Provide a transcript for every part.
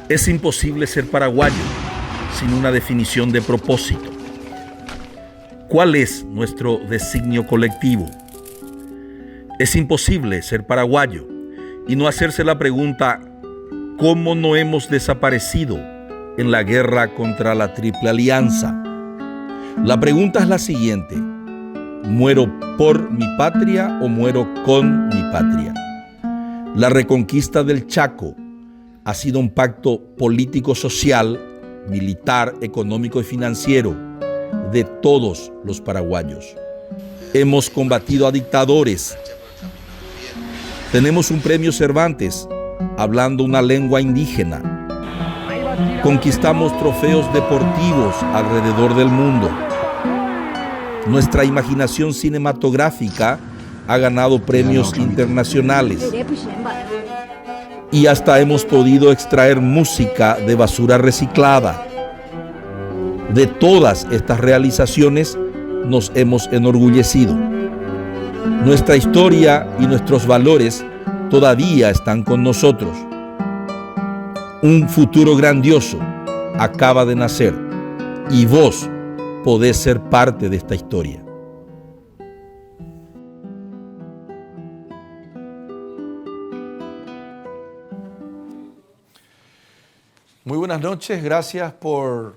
Es imposible ser paraguayo sin una definición de propósito. ¿Cuál es nuestro designio colectivo? Es imposible ser paraguayo y no hacerse la pregunta ¿cómo no hemos desaparecido en la guerra contra la Triple Alianza? La pregunta es la siguiente: ¿muero por mi patria o muero con mi patria? La reconquista del Chaco ha sido un pacto político-social, militar, económico y financiero de todos los paraguayos. Hemos combatido a dictadores. Tenemos un premio Cervantes hablando una lengua indígena. Conquistamos trofeos deportivos alrededor del mundo. Nuestra imaginación cinematográfica ha ganado premios internacionales. Y hasta hemos podido extraer música de basura reciclada. De todas estas realizaciones nos hemos enorgullecido. Nuestra historia y nuestros valores todavía están con nosotros. Un futuro grandioso acaba de nacer y vos podés ser parte de esta historia. Muy buenas noches, gracias por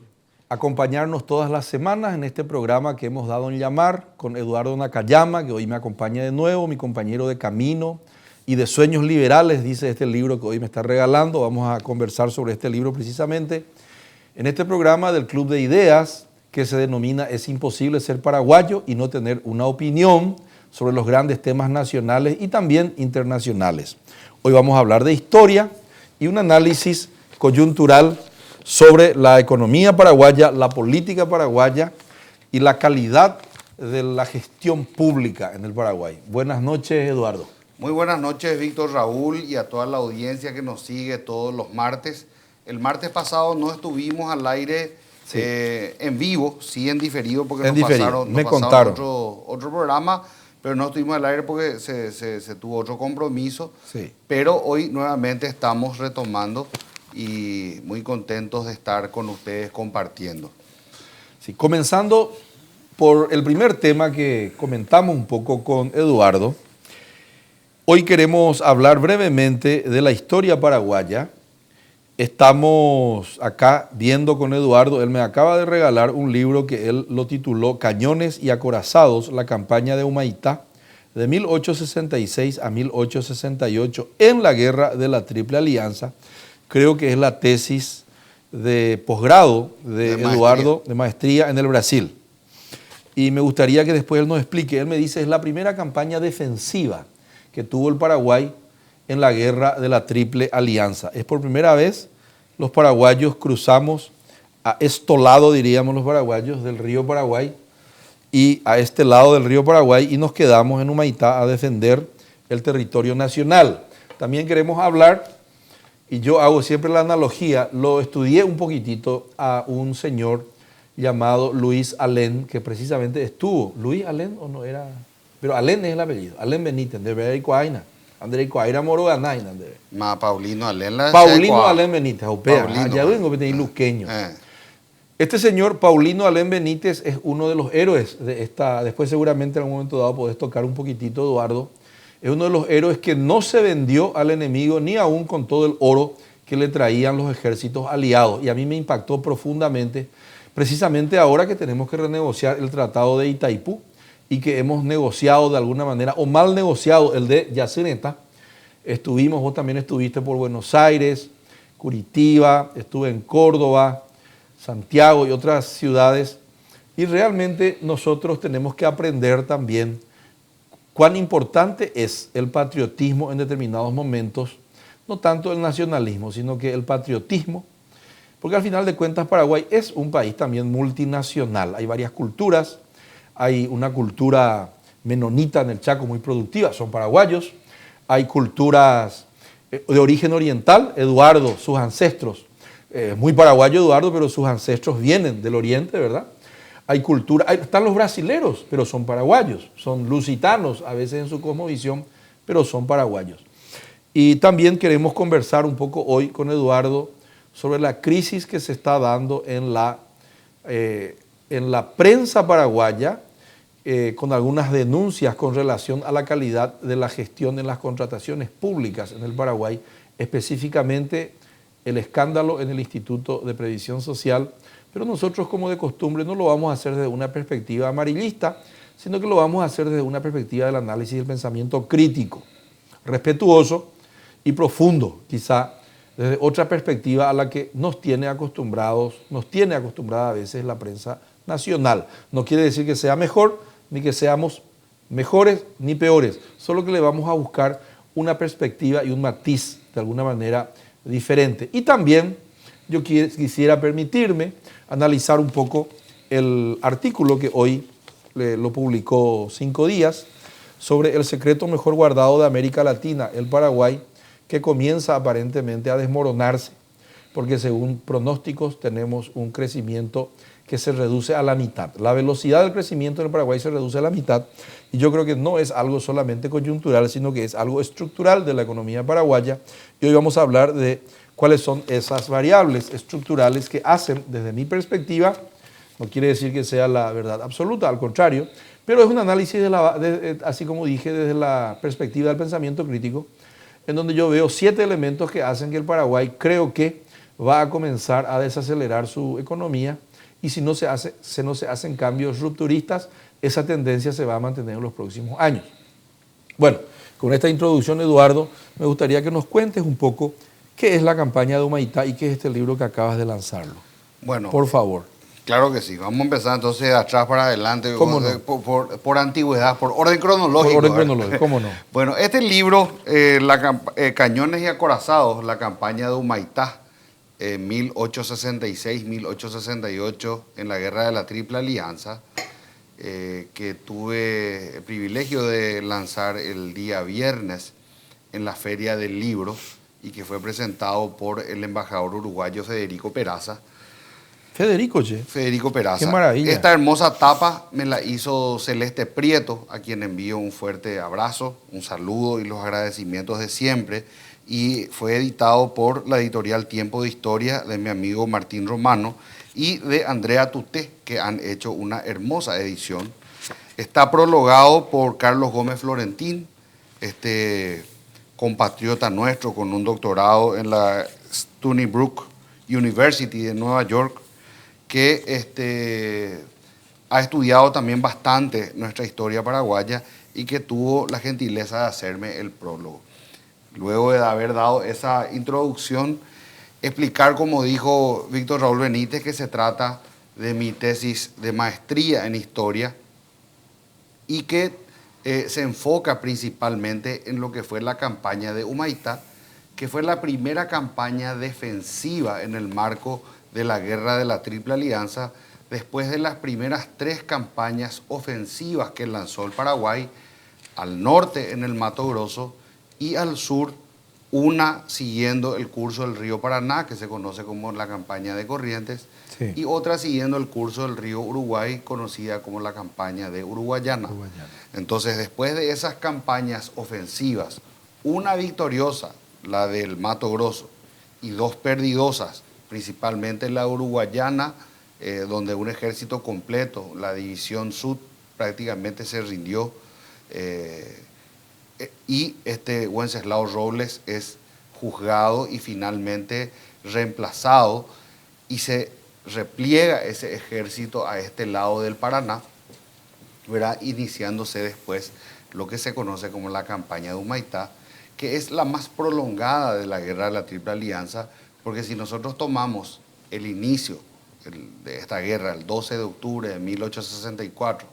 acompañarnos todas las semanas en este programa que hemos dado en llamar con Eduardo Nakayama, que hoy me acompaña de nuevo, mi compañero de camino y de sueños liberales, dice este libro que hoy me está regalando. Vamos a conversar sobre este libro precisamente en este programa del Club de Ideas que se denomina Es imposible ser paraguayo y no tener una opinión sobre los grandes temas nacionales y también internacionales. Hoy vamos a hablar de historia y un análisis coyuntural sobre la economía paraguaya, la política paraguaya y la calidad de la gestión pública en el Paraguay. Buenas noches, Eduardo. Muy buenas noches, Víctor, Raúl, y a toda la audiencia que nos sigue todos los martes. El martes pasado no estuvimos al aire en vivo, sí en diferido, porque nos pasaron otro programa, pero no estuvimos al aire porque se tuvo otro compromiso. Sí. Pero hoy nuevamente estamos retomando y muy contentos de estar con ustedes compartiendo. Sí, comenzando por el primer tema que comentamos un poco con Eduardo, hoy queremos hablar brevemente de la historia paraguaya. Estamos acá viendo con Eduardo, él me acaba de regalar un libro que él lo tituló Cañones y acorazados, la campaña de Humaitá, de 1866 a 1868 en la guerra de la Triple Alianza. Creo que es la tesis de posgrado de Eduardo, de maestría en el Brasil. Y me gustaría que después él nos explique. Él me dice, es la primera campaña defensiva que tuvo el Paraguay en la guerra de la Triple Alianza. Es por primera vez los paraguayos cruzamos a este lado, diríamos los paraguayos, del río Paraguay, y a este lado del río Paraguay, y nos quedamos en Humaitá a defender el territorio nacional. También queremos hablar, y yo hago siempre la analogía, lo estudié un poquitito a un señor llamado Luis Alén, que precisamente estuvo, ¿Luis Alén o no era? Pero Alén es el apellido, Alén Benítez, de Vericoaina, André Coaira Moro Ganaina. Paulino Alén. Paulino Alén Benítez, ya vengo que luqueño. Este señor, Paulino Alén Benítez, es uno de los héroes de esta, después seguramente en algún momento dado podés tocar un poquitito, Eduardo. Es uno de los héroes que no se vendió al enemigo ni aún con todo el oro que le traían los ejércitos aliados. Y a mí me impactó profundamente, precisamente ahora que tenemos que renegociar el Tratado de Itaipú y que hemos negociado de alguna manera, o mal negociado, el de Yacyretá. Vos también estuviste por Buenos Aires, Curitiba, estuve en Córdoba, Santiago y otras ciudades. Y realmente nosotros tenemos que aprender también cuán importante es el patriotismo en determinados momentos, no tanto el nacionalismo, sino que el patriotismo, porque al final de cuentas Paraguay es un país también multinacional. Hay varias culturas, hay una cultura menonita en el Chaco muy productiva, son paraguayos, hay culturas de origen oriental, Eduardo, sus ancestros, muy paraguayo Eduardo, pero sus ancestros vienen del oriente, ¿verdad? Hay cultura, están los brasileros, pero son paraguayos, son lusitanos a veces en su cosmovisión, pero son paraguayos. Y también queremos conversar un poco hoy con Eduardo sobre la crisis que se está dando en la prensa paraguaya, con algunas denuncias con relación a la calidad de la gestión en las contrataciones públicas en el Paraguay, específicamente el escándalo en el Instituto de Previsión Social, pero nosotros, como de costumbre, no lo vamos a hacer desde una perspectiva amarillista, sino que lo vamos a hacer desde una perspectiva del análisis y del pensamiento crítico, respetuoso y profundo, quizá desde otra perspectiva a la que nos tiene acostumbrada a veces la prensa nacional. No quiere decir que sea mejor, ni que seamos mejores ni peores, solo que le vamos a buscar una perspectiva y un matiz de alguna manera diferente. Y también yo quisiera permitirme analizar un poco el artículo que hoy lo publicó 5 Días sobre el secreto mejor guardado de América Latina, el Paraguay, que comienza aparentemente a desmoronarse, porque según pronósticos tenemos un crecimiento que se reduce a la mitad. La velocidad del crecimiento en el Paraguay se reduce a la mitad, y yo creo que no es algo solamente coyuntural, sino que es algo estructural de la economía paraguaya. Y hoy vamos a hablar de cuáles son esas variables estructurales que hacen, desde mi perspectiva, no quiere decir que sea la verdad absoluta, al contrario, pero es un análisis, así como dije, desde la perspectiva del pensamiento crítico, en donde yo veo 7 elementos que hacen que el Paraguay, creo que va a comenzar a desacelerar su economía, y si no se hacen cambios rupturistas, esa tendencia se va a mantener en los próximos años. Bueno, con esta introducción, Eduardo, me gustaría que nos cuentes un poco qué es la campaña de Humaitá y qué es este libro que acabas de lanzarlo. Bueno, por favor. Claro que sí. Vamos a empezar entonces de atrás para adelante. ¿Cómo no? Por antigüedad, por orden cronológico. Por orden cronológico, ¿cómo no? Bueno, este libro, Cañones y Acorazados, la campaña de Humaitá, 1866-1868, en la Guerra de la Triple Alianza, que tuve el privilegio de lanzar el día viernes en la Feria del Libro y que fue presentado por el embajador uruguayo Federico Peraza. Federico Peraza. Qué maravilla. Esta hermosa tapa me la hizo Celeste Prieto, a quien envío un fuerte abrazo, un saludo y los agradecimientos de siempre. Y fue editado por la editorial Tiempo de Historia de mi amigo Martín Romano y de Andrea Tuté, que han hecho una hermosa edición. Está prologado por Carlos Gómez Florentín, compatriota nuestro con un doctorado en la Stony Brook University de Nueva York, que ha estudiado también bastante nuestra historia paraguaya y que tuvo la gentileza de hacerme el prólogo. Luego de haber dado esa introducción, explicar, como dijo Víctor Raúl Benítez, que se trata de mi tesis de maestría en historia y que se enfoca principalmente en lo que fue la campaña de Humaitá, que fue la primera campaña defensiva en el marco de la Guerra de la Triple Alianza, después de las primeras 3 campañas ofensivas que lanzó el Paraguay, al norte en el Mato Grosso y al sur, una siguiendo el curso del río Paraná, que se conoce como la campaña de Corrientes, sí, y otra siguiendo el curso del río Uruguay, conocida como la campaña de Uruguayana. Entonces, después de esas campañas ofensivas, una victoriosa, la del Mato Grosso, y 2 perdidosas, principalmente la uruguayana, donde un ejército completo, la División Sud, prácticamente se rindió, y Wenceslao Robles es juzgado y finalmente reemplazado, y se repliega ese ejército a este lado del Paraná, ¿verdad? Iniciándose después lo que se conoce como la campaña de Humaitá, que es la más prolongada de la Guerra de la Triple Alianza, porque si nosotros tomamos el inicio de esta guerra, el 12 de octubre de 1864,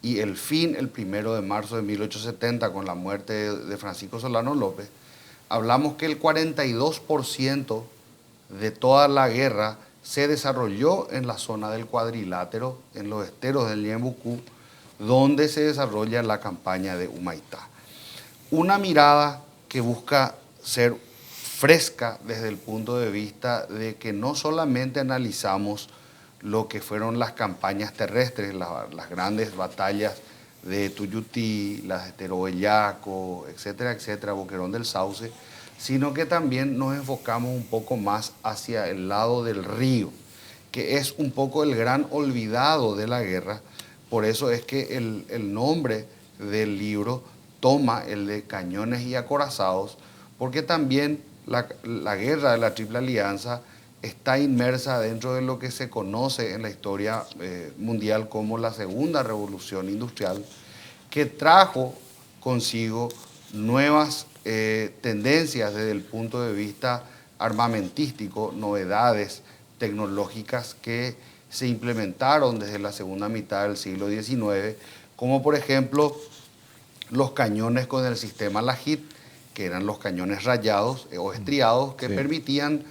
y el fin, el 1 de marzo de 1870, con la muerte de Francisco Solano López, hablamos que el 42% de toda la guerra se desarrolló en la zona del Cuadrilátero, en los esteros del Ñembucú, donde se desarrolla la campaña de Humaitá. Una mirada que busca ser fresca desde el punto de vista de que no solamente analizamos lo que fueron las campañas terrestres, las grandes batallas de Tuyutí, las de Terobellaco, etcétera, etcétera, Boquerón del Sauce, sino que también nos enfocamos un poco más hacia el lado del río, que es un poco el gran olvidado de la guerra. Por eso es que el nombre del libro toma el de Cañones y Acorazados, porque también la guerra de la Triple Alianza está inmersa dentro de lo que se conoce en la historia mundial como la Segunda Revolución Industrial, que trajo consigo nuevas tendencias desde el punto de vista armamentístico, novedades tecnológicas que se implementaron desde la segunda mitad del siglo XIX, como por ejemplo los cañones con el sistema Lajitt, que eran los cañones rayados o estriados, que permitían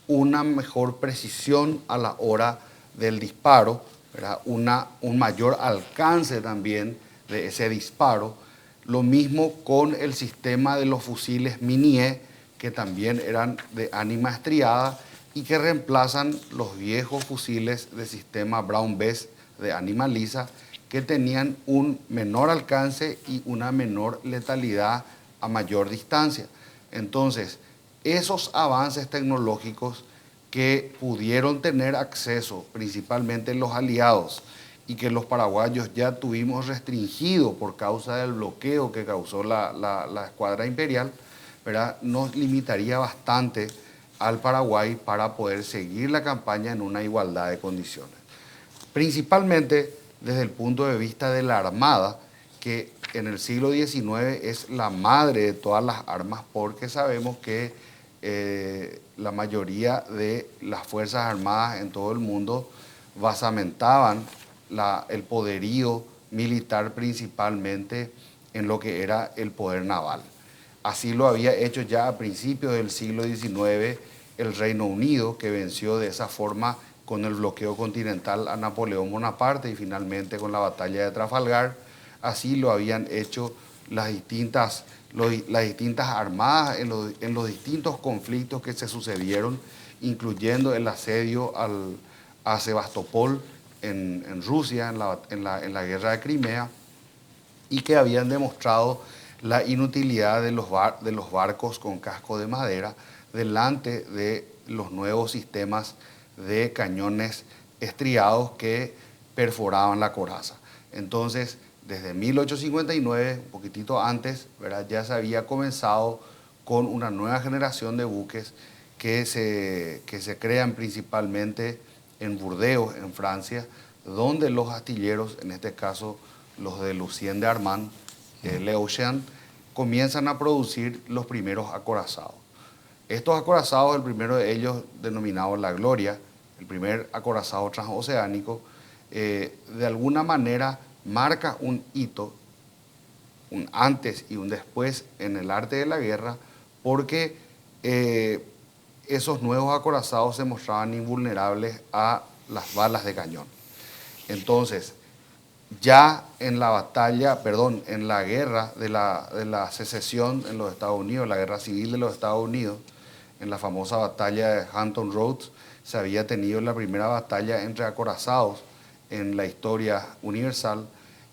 una mejor precisión a la hora del disparo, ¿verdad? Un mayor alcance también de ese disparo. Lo mismo con el sistema de los fusiles Minié, que también eran de ánima estriada y que reemplazan los viejos fusiles de sistema Brown Bess de ánima lisa, que tenían un menor alcance y una menor letalidad a mayor distancia. Entonces, esos avances tecnológicos que pudieron tener acceso, principalmente los aliados, y que los paraguayos ya tuvimos restringido por causa del bloqueo que causó la escuadra imperial, ¿verdad?, nos limitaría bastante al Paraguay para poder seguir la campaña en una igualdad de condiciones. Principalmente desde el punto de vista de la Armada, que en el siglo XIX es la madre de todas las armas, porque sabemos que la mayoría de las Fuerzas Armadas en todo el mundo basamentaban el poderío militar principalmente en lo que era el poder naval. Así lo había hecho ya a principios del siglo XIX el Reino Unido, que venció de esa forma con el bloqueo continental a Napoleón Bonaparte y finalmente con la batalla de Trafalgar. Así lo habían hecho las distintas armadas en los distintos conflictos que se sucedieron, incluyendo el asedio a Sebastopol en Rusia, en la guerra de Crimea, y que habían demostrado la inutilidad de los barcos con casco de madera delante de los nuevos sistemas de cañones estriados que perforaban la coraza. Entonces, desde 1859, un poquitito antes, ¿verdad?, ya se había comenzado con una nueva generación de buques que se crean principalmente en Burdeos, en Francia, donde los astilleros, en este caso los de Lucien de Armand, Le Ocean, comienzan a producir los primeros acorazados. Estos acorazados, el primero de ellos denominado La Gloria, el primer acorazado transoceánico, de alguna manera marca un hito, un antes y un después en el arte de la guerra, porque esos nuevos acorazados se mostraban invulnerables a las balas de cañón. Entonces, ya en la en la guerra de la secesión en los Estados Unidos, la guerra civil de los Estados Unidos, en la famosa batalla de Hampton Roads, se había tenido la primera batalla entre acorazados en la historia universal,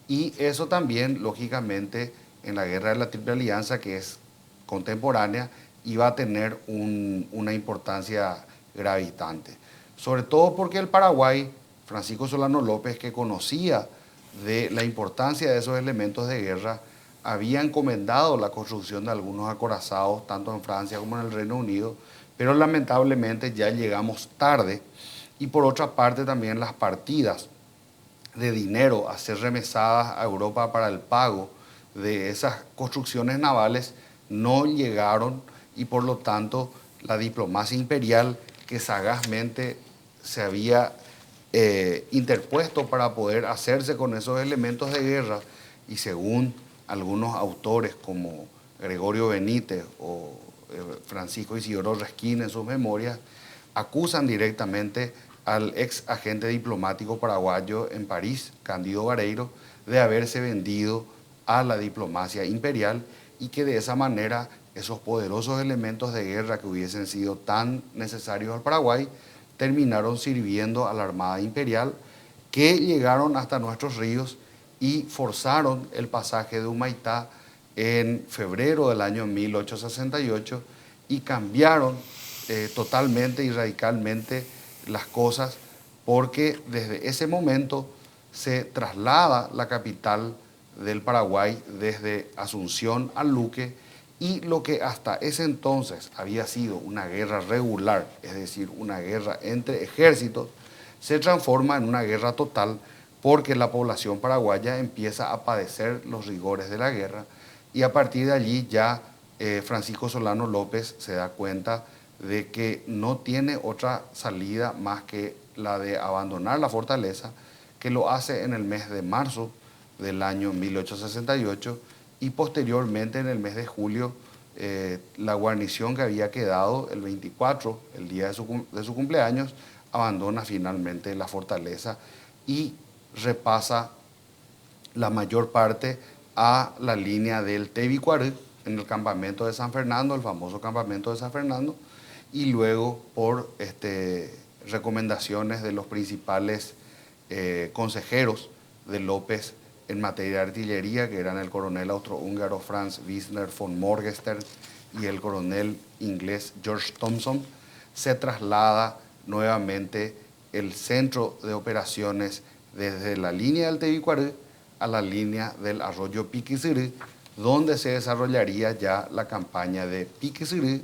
y eso también, lógicamente, en la guerra de la Triple Alianza, que es contemporánea, iba a tener una importancia gravitante. Sobre todo porque el Paraguay, Francisco Solano López, que conocía de la importancia de esos elementos de guerra, había encomendado la construcción de algunos acorazados, tanto en Francia como en el Reino Unido, pero lamentablemente ya llegamos tarde, y por otra parte también las partidas de dinero a ser remesadas a Europa para el pago de esas construcciones navales no llegaron, y por lo tanto la diplomacia imperial, que sagazmente se había interpuesto para poder hacerse con esos elementos de guerra, y según algunos autores como Gregorio Benítez o Francisco Isidoro Resquín en sus memorias, acusan directamente al ex agente diplomático paraguayo en París, Cándido Vareiro, de haberse vendido a la diplomacia imperial, y que de esa manera esos poderosos elementos de guerra que hubiesen sido tan necesarios al Paraguay terminaron sirviendo a la Armada Imperial, que llegaron hasta nuestros ríos y forzaron el pasaje de Humaitá en febrero del año 1868, y cambiaron totalmente y radicalmente las cosas, porque desde ese momento se traslada la capital del Paraguay desde Asunción a Luque, y lo que hasta ese entonces había sido una guerra regular, es decir, una guerra entre ejércitos, se transforma en una guerra total, porque la población paraguaya empieza a padecer los rigores de la guerra, y a partir de allí ya Francisco Solano López se da cuenta de que no tiene otra salida más que la de abandonar la fortaleza, que lo hace en el mes de marzo del año 1868, y posteriormente en el mes de julio la guarnición que había quedado el 24, el día de su cumpleaños, abandona finalmente la fortaleza y repasa la mayor parte a la línea del Tebicuarú, en el campamento de San Fernando, el famoso campamento de San Fernando, y luego por recomendaciones de los principales consejeros de López en materia de artillería, que eran el coronel austrohúngaro Franz Wisner von Morgenstern y el coronel inglés George Thompson, se traslada nuevamente el centro de operaciones desde la línea del Tebicuarú a la línea del arroyo Piquisirí, donde se desarrollaría ya la campaña de Piquisirí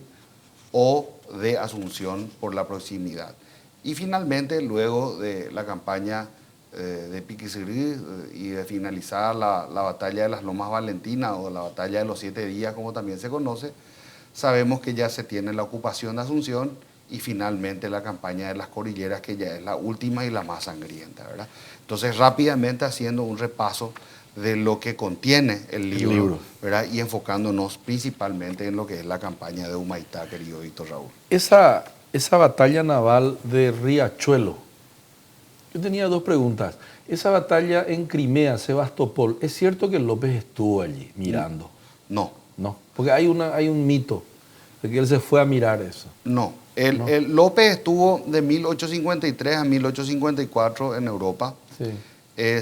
o de Asunción por la proximidad. Y finalmente, luego de la campaña de Piquisirí y de finalizar la batalla de las Lomas Valentinas, o la batalla de los 7 días, como también se conoce, sabemos que ya se tiene la ocupación de Asunción, y finalmente la campaña de las Cordilleras, que ya es la última y la más sangrienta, ¿verdad? Entonces, rápidamente haciendo un repaso de lo que contiene el libro, ¿verdad? Y enfocándonos principalmente en lo que es la campaña de Humaitá, querido Víctor Raúl. Esa batalla naval de Riachuelo, yo tenía 2 preguntas. Esa batalla en Crimea, Sebastopol, ¿es cierto que López estuvo allí mirando? No. No, porque hay un mito de que él se fue a mirar eso. No. López estuvo de 1853 a 1854 en Europa. Sí.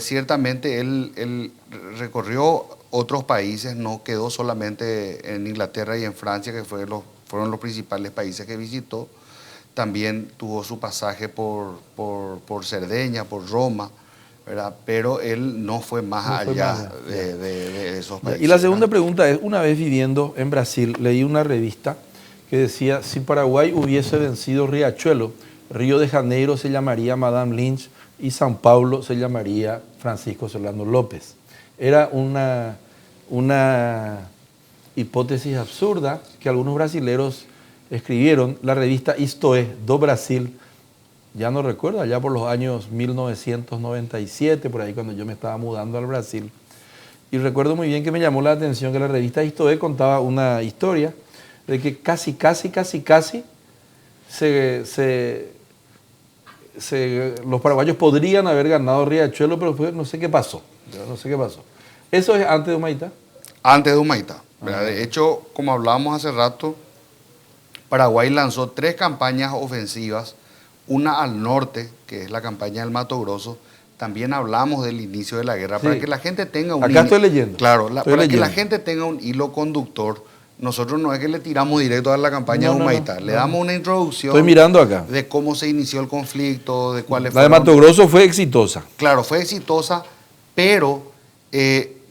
Ciertamente él recorrió otros países, no quedó solamente en Inglaterra y en Francia, que fueron los principales países que visitó. También tuvo su pasaje por Cerdeña, por Roma, ¿verdad? Pero él no fue más allá de esos países. Y la segunda pregunta es, una vez viviendo en Brasil, leí una revista que decía, si Paraguay hubiese vencido Riachuelo, Río de Janeiro se llamaría Madame Lynch y San Paulo se llamaría Francisco Solano López. Era una hipótesis absurda que algunos brasileros escribieron. La revista Isto Es, do Brasil, ya no recuerdo, allá por los años 1997, por ahí cuando yo me estaba mudando al Brasil. Y recuerdo muy bien que me llamó la atención que la revista Isto Es contaba una historia de que casi los paraguayos podrían haber ganado Riachuelo, pero no sé qué pasó. ¿Eso es antes de Humaitá? Antes de Humaitá. De hecho, como hablábamos hace rato, Paraguay lanzó 3 campañas ofensivas, una al norte, que es la campaña del Mato Grosso. También hablamos del inicio de la guerra, sí, para que la gente tenga un... Acá estoy leyendo. Claro, que la gente tenga un hilo conductor. Nosotros no es que le tiramos directo a la campaña de Humaitá, le damos una introducción. Estoy mirando acá. De cómo se inició el conflicto, de cuáles fueron... La de Mato Grosso fue exitosa. Claro, fue exitosa, pero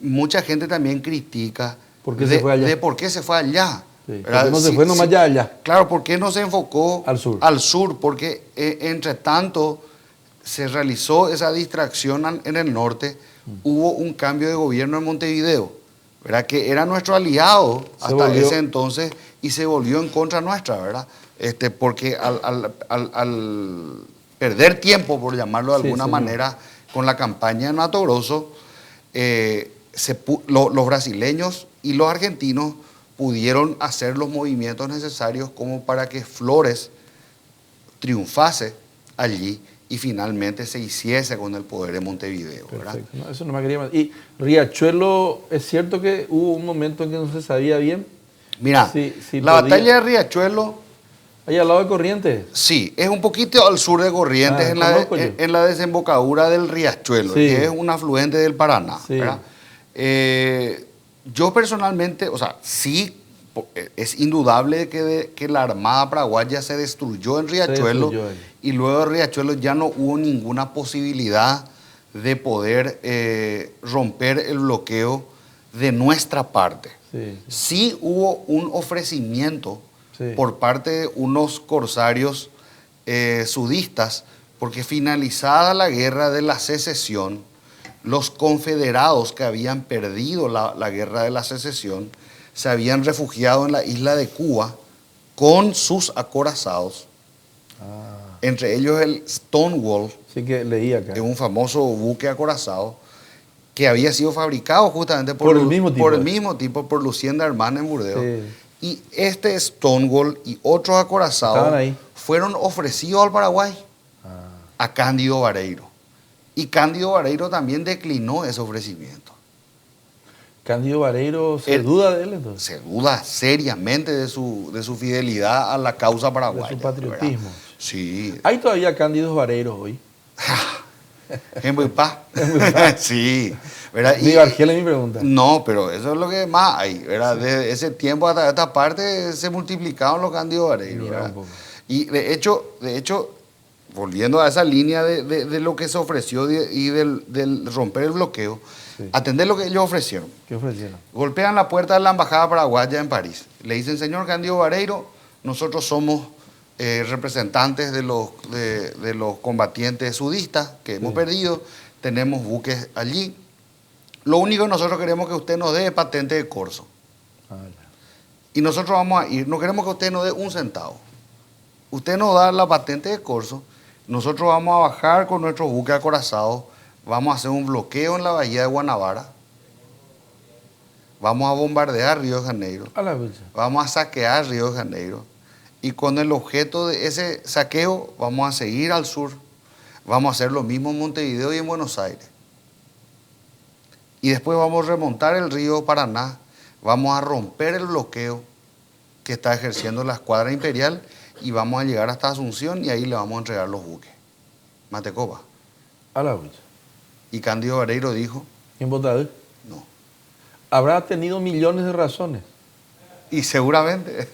mucha gente también critica ¿por qué se fue allá? De por qué se fue allá. Sí, ¿por qué no se fue nomás allá? Claro, ¿por qué no se enfocó al sur? Porque entre tanto se realizó esa distracción en el norte, hubo un cambio de gobierno en Montevideo, ¿verdad? Que era nuestro aliado hasta ese entonces y se volvió en contra nuestra, ¿verdad? Porque al perder tiempo, por llamarlo de alguna manera, con la campaña de Mato Grosso, los brasileños y los argentinos pudieron hacer los movimientos necesarios como para que Flores triunfase allí y finalmente se hiciese con el poder de Montevideo, ¿verdad? No, eso no me quería más. ¿Y Riachuelo, es cierto que hubo un momento en que no se sabía bien? Mira, la batalla de Riachuelo... ¿Ahí al lado de Corrientes? Sí, es un poquito al sur de Corrientes, en la desembocadura del Riachuelo, que es un afluente del Paraná, ¿verdad? Yo personalmente, o sea, sí es indudable que la Armada paraguaya se destruyó en Riachuelo y luego de Riachuelo ya no hubo ninguna posibilidad de poder romper el bloqueo de nuestra parte. Sí hubo un ofrecimiento por parte de unos corsarios sudistas, porque finalizada la guerra de la secesión, los confederados que habían perdido la guerra de la secesión se habían refugiado en la isla de Cuba con sus acorazados, entre ellos el Stonewall, sí que leí acá, que es un famoso buque acorazado que había sido fabricado justamente por el mismo tipo, por Lucienda Hermana en Burdeos. Y este Stonewall y otros acorazados fueron ofrecidos al Paraguay a Cándido Bareiro. Y Cándido Bareiro también declinó ese ofrecimiento. ¿Cándido Bareiro se duda de él entonces? Se duda seriamente de su fidelidad a la causa paraguaya. De su patriotismo. ¿Verdad? Sí. ¿Hay todavía Cándidos Bareiros hoy? En Buipá. Sí. Digo, Argel es mi pregunta. No, pero eso es lo que más hay, ¿verdad? Sí. Desde ese tiempo hasta esta parte se multiplicaron los Cándidos Bareiros. Y de hecho, volviendo a esa línea de lo que se ofreció y del romper el bloqueo, atender lo que ellos ofrecieron. ¿Qué ofrecieron? Golpean la puerta de la embajada paraguaya en París. Le dicen, señor Cándido Bareiro, nosotros somos representantes de los combatientes sudistas que hemos perdido, tenemos buques allí. Lo único que nosotros queremos que usted nos dé es patente de corso. Y nosotros vamos a ir, no queremos que usted nos dé un centavo. Usted nos da la patente de corso, nosotros vamos a bajar con nuestros buques acorazados, vamos a hacer un bloqueo en la bahía de Guanabara, vamos a bombardear Río de Janeiro, vamos a saquear Río de Janeiro, y con el objeto de ese saqueo vamos a seguir al sur, vamos a hacer lo mismo en Montevideo y en Buenos Aires. Y después vamos a remontar el río Paraná, vamos a romper el bloqueo que está ejerciendo la escuadra imperial y vamos a llegar hasta Asunción y ahí le vamos a entregar los buques. Matecopa. A la bucha. Y Cándido Bareiro dijo... ¿Quién vota él? No. Habrá tenido millones de razones. Y seguramente.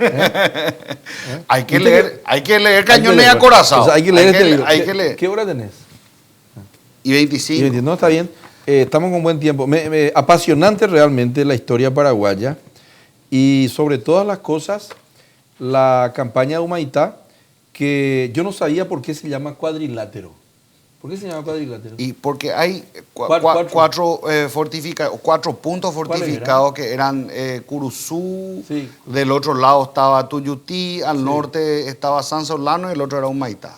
Hay que leer Cañones Acorazados. Hay que leer ¿Qué hora tenés? Y 25. No, está bien. Estamos con buen tiempo. Apasionante realmente la historia paraguaya y sobre todas las cosas la campaña de Humaitá, que yo no sabía por qué se llama cuadrilátero. ¿Por qué se llama cuadrilátero? Y porque hay cuatro puntos fortificados que eran Curuzú, del otro lado estaba Tuyutí, al norte estaba San Solano y el otro era Humaitá.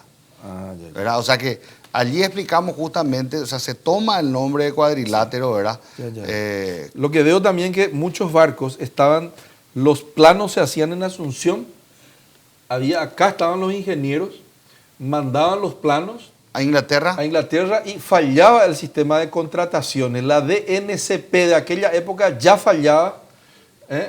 ¿Verdad? O sea que allí explicamos justamente, o sea, se toma el nombre de cuadrilátero, ¿verdad? Lo que veo también que muchos barcos los planos se hacían en Asunción, acá estaban los ingenieros, mandaban los planos a Inglaterra y fallaba el sistema de contrataciones. La DNCP de aquella época ya fallaba,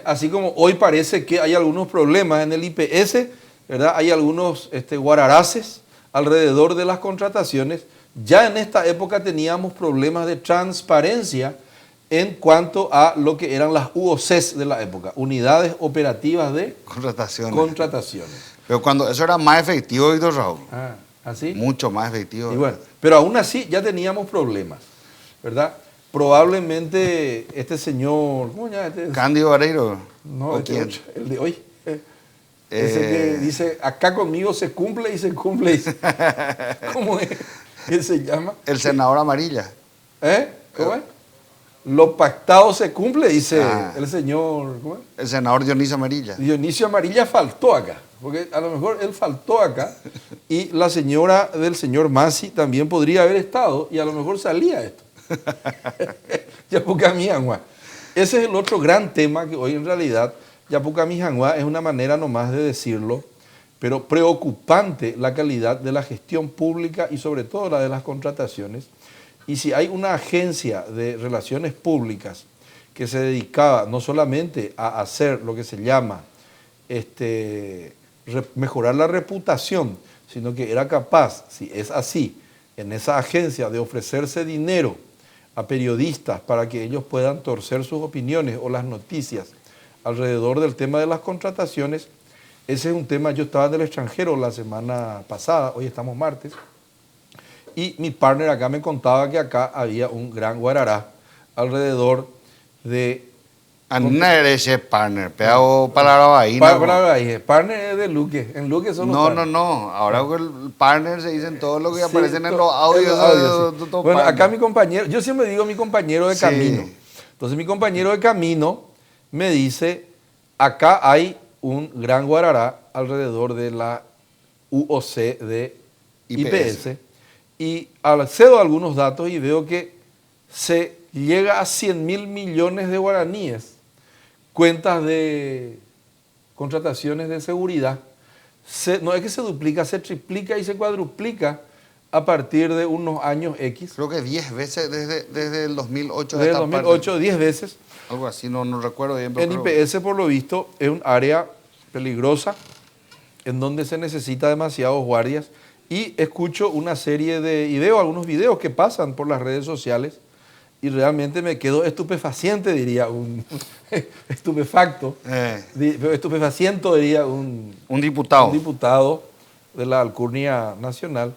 así como hoy parece que hay algunos problemas en el IPS, ¿verdad? Hay algunos guararaces alrededor de las contrataciones. Ya en esta época teníamos problemas de transparencia en cuanto a lo que eran las UOCs de la época, unidades operativas de contrataciones. Pero cuando eso era más efectivo, Víctor Raúl. ¿Así? Mucho más efectivo. Y bueno, pero aún así ya teníamos problemas, ¿verdad? Probablemente este señor... ¿Cómo se llama? Cándido Bareiro. No, ¿quién? El de hoy. Ese que dice, acá conmigo se cumple y se cumple. ¿Cómo es? ¿Qué se llama? El senador Amarilla. ¿Cómo es? Lo pactado se cumple, dice el señor... ¿cómo es? El senador Dionisio Amarilla. Dionisio Amarilla faltó acá, porque a lo mejor él faltó acá y la señora del señor Masi también podría haber estado y a lo mejor salía esto. Yapucamijanguá. Ese es el otro gran tema que hoy en realidad Yapucamijanguá es una manera nomás de decirlo, pero preocupante la calidad de la gestión pública y sobre todo la de las contrataciones. Y si hay una agencia de relaciones públicas que se dedicaba no solamente a hacer lo que se llama mejorar la reputación, sino que era capaz, si es así, en esa agencia de ofrecerse dinero a periodistas para que ellos puedan torcer sus opiniones o las noticias alrededor del tema de las contrataciones. Ese es un tema, yo estaba en el extranjero la semana pasada, hoy estamos martes, y mi partner acá me contaba que acá había un gran guarará alrededor de... ese partner, pero palabra ahí. Partner es de Luque, en Luque son los partners. No, ahora el partner se dicen todo lo que aparecen en los audios. Sí. Bueno, acá mi compañero, yo siempre digo mi compañero de camino. Entonces mi compañero de camino me dice, acá hay un gran guarará alrededor de la UOC de IPS. Y accedo a algunos datos y veo que se llega a 100.000 millones de guaraníes, cuentas de contrataciones de seguridad. No es que se duplica, se triplica y se cuadruplica a partir de unos años X. Creo que 10 veces desde el 2008. Desde el 2008, 10 veces. Algo así, no recuerdo bien. En IPS, por lo visto, es un área peligrosa en donde se necesita demasiados guardias. Y escucho una serie y veo algunos videos que pasan por las redes sociales y realmente me quedo estupefaciente, diría estupefacto, estupefaciente diría un diputado. Un diputado de la Alcurnia Nacional.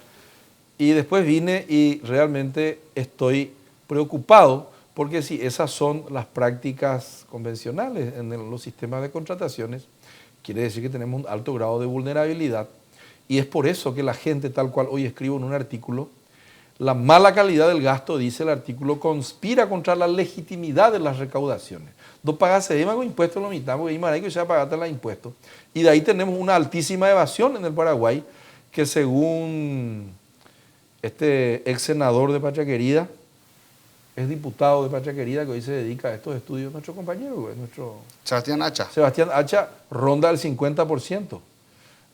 Y después vine y realmente estoy preocupado porque si esas son las prácticas convencionales en los sistemas de contrataciones, quiere decir que tenemos un alto grado de vulnerabilidad. Y es por eso que la gente, tal cual hoy escribo en un artículo, la mala calidad del gasto, dice el artículo, conspira contra la legitimidad de las recaudaciones. No pagase de más impuestos lo mitad, porque hay que ya pagaste los impuestos. Y de ahí tenemos una altísima evasión en el Paraguay, que según este ex senador de Patria Querida, es diputado de Patria Querida, que hoy se dedica a estos estudios, nuestro compañero, Sebastián Hacha. Sebastián Hacha ronda el 50%.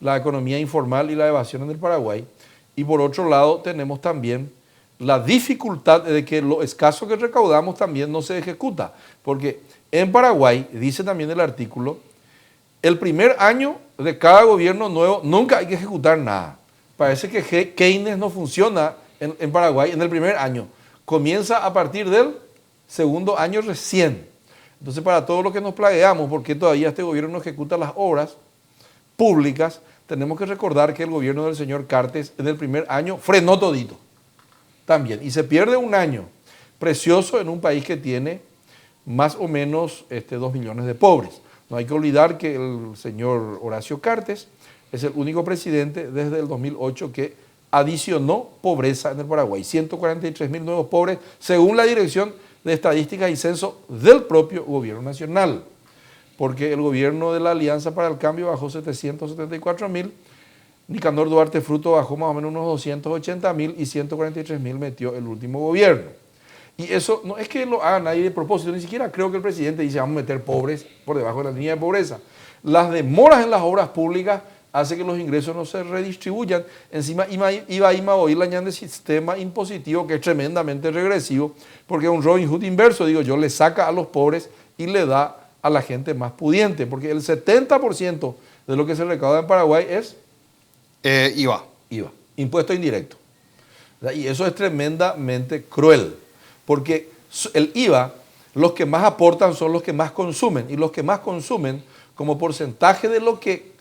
La economía informal y la evasión en el Paraguay. Y por otro lado tenemos también la dificultad de que lo escaso que recaudamos también no se ejecuta. Porque en Paraguay, dice también el artículo, el primer año de cada gobierno nuevo nunca hay que ejecutar nada. Parece que Keynes no funciona en Paraguay en el primer año. Comienza a partir del segundo año recién. Entonces, para todos los que nos plagueamos, porque todavía este gobierno no ejecuta las obras públicas, tenemos que recordar que el gobierno del señor Cartes en el primer año frenó todito también y se pierde un año precioso en un país que tiene más o menos 2 millones de pobres. No hay que olvidar que el señor Horacio Cartes es el único presidente desde el 2008 que adicionó pobreza en el Paraguay. 143.000 nuevos pobres según la Dirección de Estadísticas y Censo del propio gobierno nacional. Porque el gobierno de la Alianza para el Cambio bajó 774.000, Nicanor Duarte Fruto bajó más o menos unos 280.000 y 143.000 metió el último gobierno. Y eso no es que lo haga nadie de propósito, ni siquiera creo que el presidente dice vamos a meter pobres por debajo de la línea de pobreza. Las demoras en las obras públicas hacen que los ingresos no se redistribuyan. Encima iba a oír la ñan de sistema impositivo que es tremendamente regresivo, porque es un Robin Hood inverso, digo yo, le saca a los pobres y le da a la gente más pudiente, porque el 70% de lo que se recauda en Paraguay es IVA, impuesto indirecto. Y eso es tremendamente cruel, porque el IVA, los que más aportan son los que más consumen, y los que más consumen como porcentaje de lo que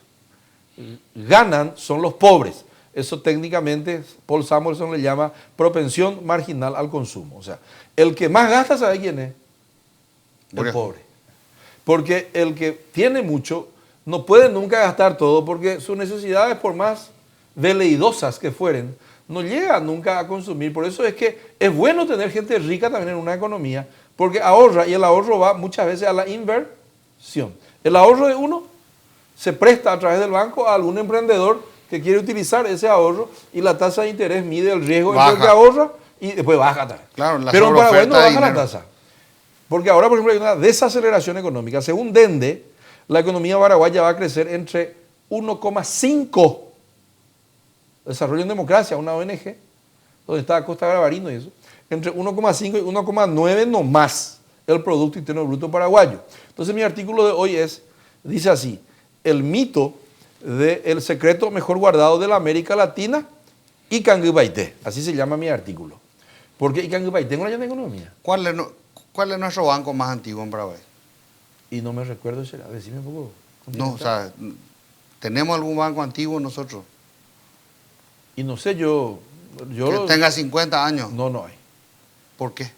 ganan son los pobres. Eso técnicamente Paul Samuelson le llama propensión marginal al consumo. O sea, el que más gasta, ¿sabe quién es? El pobre. Porque el que tiene mucho no puede nunca gastar todo porque sus necesidades, por más veleidosas que fueren, no llega nunca a consumir. Por eso es que es bueno tener gente rica también en una economía porque ahorra y el ahorro va muchas veces a la inversión. El ahorro de uno se presta a través del banco a algún emprendedor que quiere utilizar ese ahorro y la tasa de interés mide el riesgo del que ahorra y después baja también. Claro, pero en Paraguay no baja la tasa. Porque ahora, por ejemplo, hay una desaceleración económica. Según Dende, la economía paraguaya va a crecer entre 1,5, Desarrollo en Democracia, una ONG, donde está Costa Grabarino y eso, entre 1,5 y 1,9 no más el Producto Interno Bruto paraguayo. Entonces mi artículo de hoy dice así, el mito del secreto mejor guardado de la América Latina, Icangue Baité, así se llama mi artículo. Porque Icangue Baité no hay en economía. ¿Cuál es nuestro banco más antiguo en Paraguay? Y no me recuerdo, decime un poco. No, o sea, ¿tenemos algún banco antiguo nosotros? Y no sé, yo que tenga 50 años. No, no hay. ¿Por qué?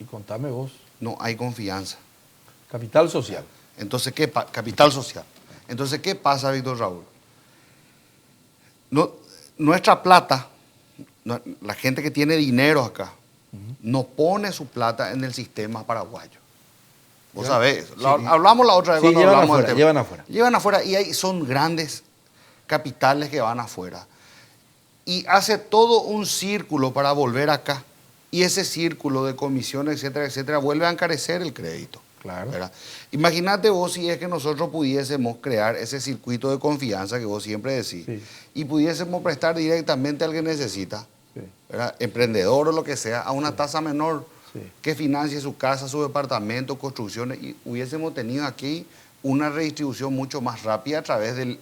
Y contame vos. No hay confianza. Capital social. Entonces, capital social. Entonces, ¿qué pasa, Víctor Raúl? No, nuestra plata, la gente que tiene dinero acá, no pone su plata en el sistema paraguayo. Vos sabés, sí, hablamos la otra vez cuando hablamos del tema. Llevan afuera. Llevan afuera y ahí son grandes capitales que van afuera. Y hace todo un círculo para volver acá. Y ese círculo de comisiones, etcétera, etcétera, vuelve a encarecer el crédito. Claro. Imagínate vos si es que nosotros pudiésemos crear ese circuito de confianza que vos siempre decís, sí, y pudiésemos prestar directamente al que necesita, sí, emprendedor o lo que sea, a una tasa menor, sí, que financie su casa, su departamento, construcciones, y hubiésemos tenido aquí una redistribución mucho más rápida a través del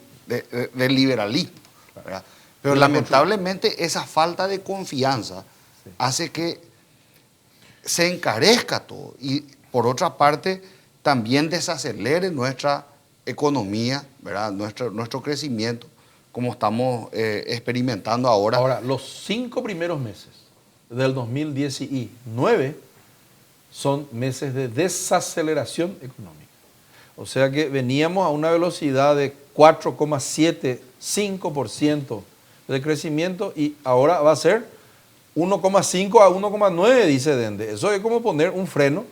liberalismo. ¿Verdad? Pero lamentablemente esa falta de confianza, sí, hace que se encarezca todo y por otra parte también desacelere nuestra economía, ¿verdad? Nuestro crecimiento, como estamos experimentando ahora. Ahora, los 5 primeros meses del 2019 son meses de desaceleración económica. O sea que veníamos a una velocidad de 4,75% de crecimiento y ahora va a ser 1,5 a 1,9, dice Dende. Eso es como poner un freno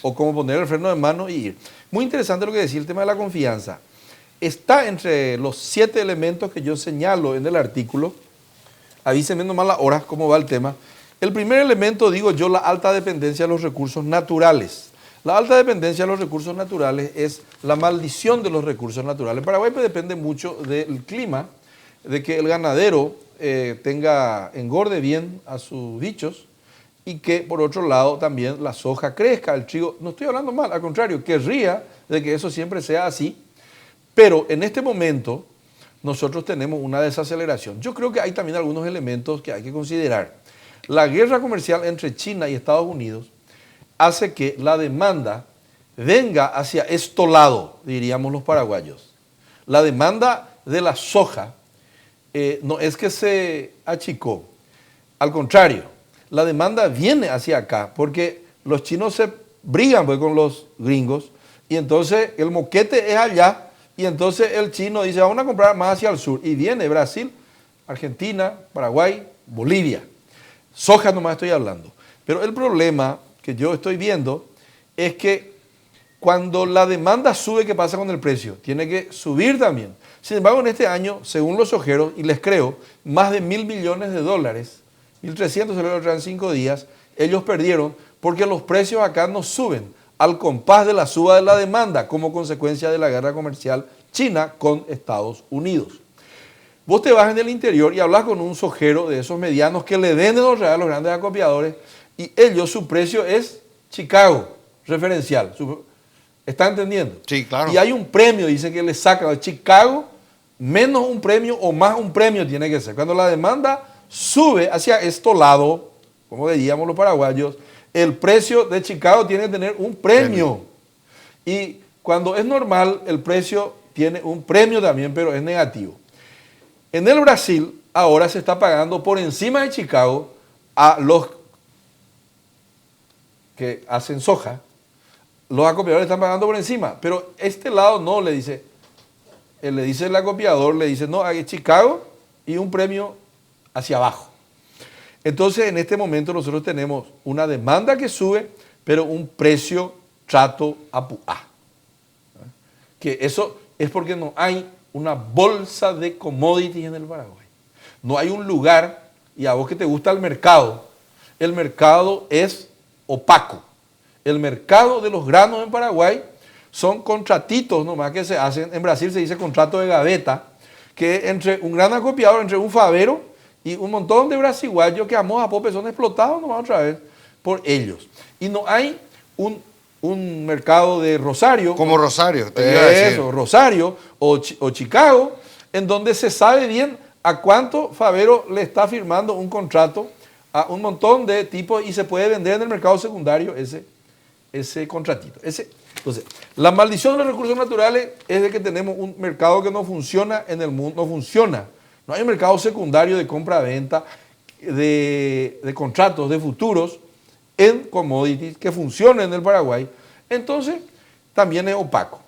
o como poner el freno de mano y ir. Muy interesante lo que decía el tema de la confianza. Está entre los 7 elementos que yo señalo en el artículo. Avísenme nomás las horas, cómo va el tema. El primer elemento, digo yo, la alta dependencia de los recursos naturales. La alta dependencia de los recursos naturales es la maldición de los recursos naturales. En Paraguay depende mucho del clima, de que el ganadero engorde bien a sus bichos y que por otro lado también la soja crezca, el trigo. No estoy hablando mal, al contrario, querría de que eso siempre sea así, pero en este momento nosotros tenemos una desaceleración. Yo creo que hay también algunos elementos que hay que considerar. La guerra comercial entre China y Estados Unidos hace que la demanda venga hacia este lado, diríamos los paraguayos. La demanda de la soja no es que se achicó, al contrario, la demanda viene hacia acá porque los chinos se brigan pues, con los gringos y entonces el moquete es allá y entonces el chino dice vamos a comprar más hacia el sur y viene Brasil, Argentina, Paraguay, Bolivia. Soja nomás estoy hablando. Pero el problema que yo estoy viendo es que cuando la demanda sube, ¿qué pasa con el precio? Tiene que subir también. Sin embargo, en este año, según los sojeros, y les creo, más de $1.000 millones, 1.300 se lo traen 5 días, ellos perdieron porque los precios acá no suben al compás de la suba de la demanda como consecuencia de la guerra comercial China con Estados Unidos. Vos te vas en el interior y hablas con un sojero de esos medianos que le venden los reales a los grandes acopiadores y ellos, su precio es Chicago, referencial. ¿Está entendiendo? Sí, claro. Y hay un premio, dice que le sacan a Chicago, menos un premio o más un premio tiene que ser. Cuando la demanda sube hacia este lado, como diríamos los paraguayos, el precio de Chicago tiene que tener un premio. Y cuando es normal, el precio tiene un premio también, pero es negativo. En el Brasil, ahora se está pagando por encima de Chicago a los que hacen soja. Los acopiadores están pagando por encima, pero este lado no, le dice el acopiador, le dice, no, hay Chicago y un premio hacia abajo. Entonces, en este momento nosotros tenemos una demanda que sube, pero un precio trato a puá. Que eso es porque no hay una bolsa de commodities en el Paraguay. No hay un lugar, y a vos que te gusta el mercado es opaco. El mercado de los granos en Paraguay son contratitos nomás que se hacen, en Brasil se dice contrato de gaveta, que entre un gran acopiador, entre un favero y un montón de brasiguayos que a modo a pope son explotados nomás otra vez por ellos. Y no hay un mercado de Rosario. Como Rosario, te iba a decir. Eso, Rosario o Chicago, en donde se sabe bien a cuánto favero le está firmando un contrato a un montón de tipos y se puede vender en el mercado secundario ese contratito. Entonces, la maldición de los recursos naturales es de que tenemos un mercado que no funciona en el mundo, no funciona. No hay un mercado secundario de compra-venta, de contratos, de futuros en commodities que funcione en el Paraguay. Entonces, también es opaco.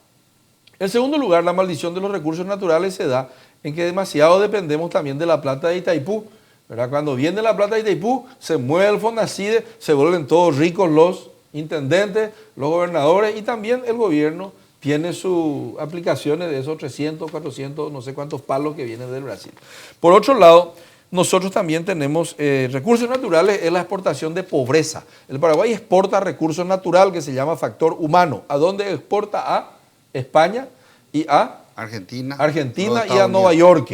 En segundo lugar, la maldición de los recursos naturales se da en que demasiado dependemos también de la plata de Itaipú, ¿verdad? Cuando viene la plata de Itaipú, se mueve el Fonacide, se vuelven todos ricos los intendentes, los gobernadores y también el gobierno tiene sus aplicaciones de esos 300, 400, no sé cuántos palos que vienen del Brasil. Por otro lado, nosotros también tenemos recursos naturales en la exportación de pobreza. El Paraguay exporta recursos naturales que se llama factor humano. ¿A dónde exporta? A España y a Argentina y a Nueva York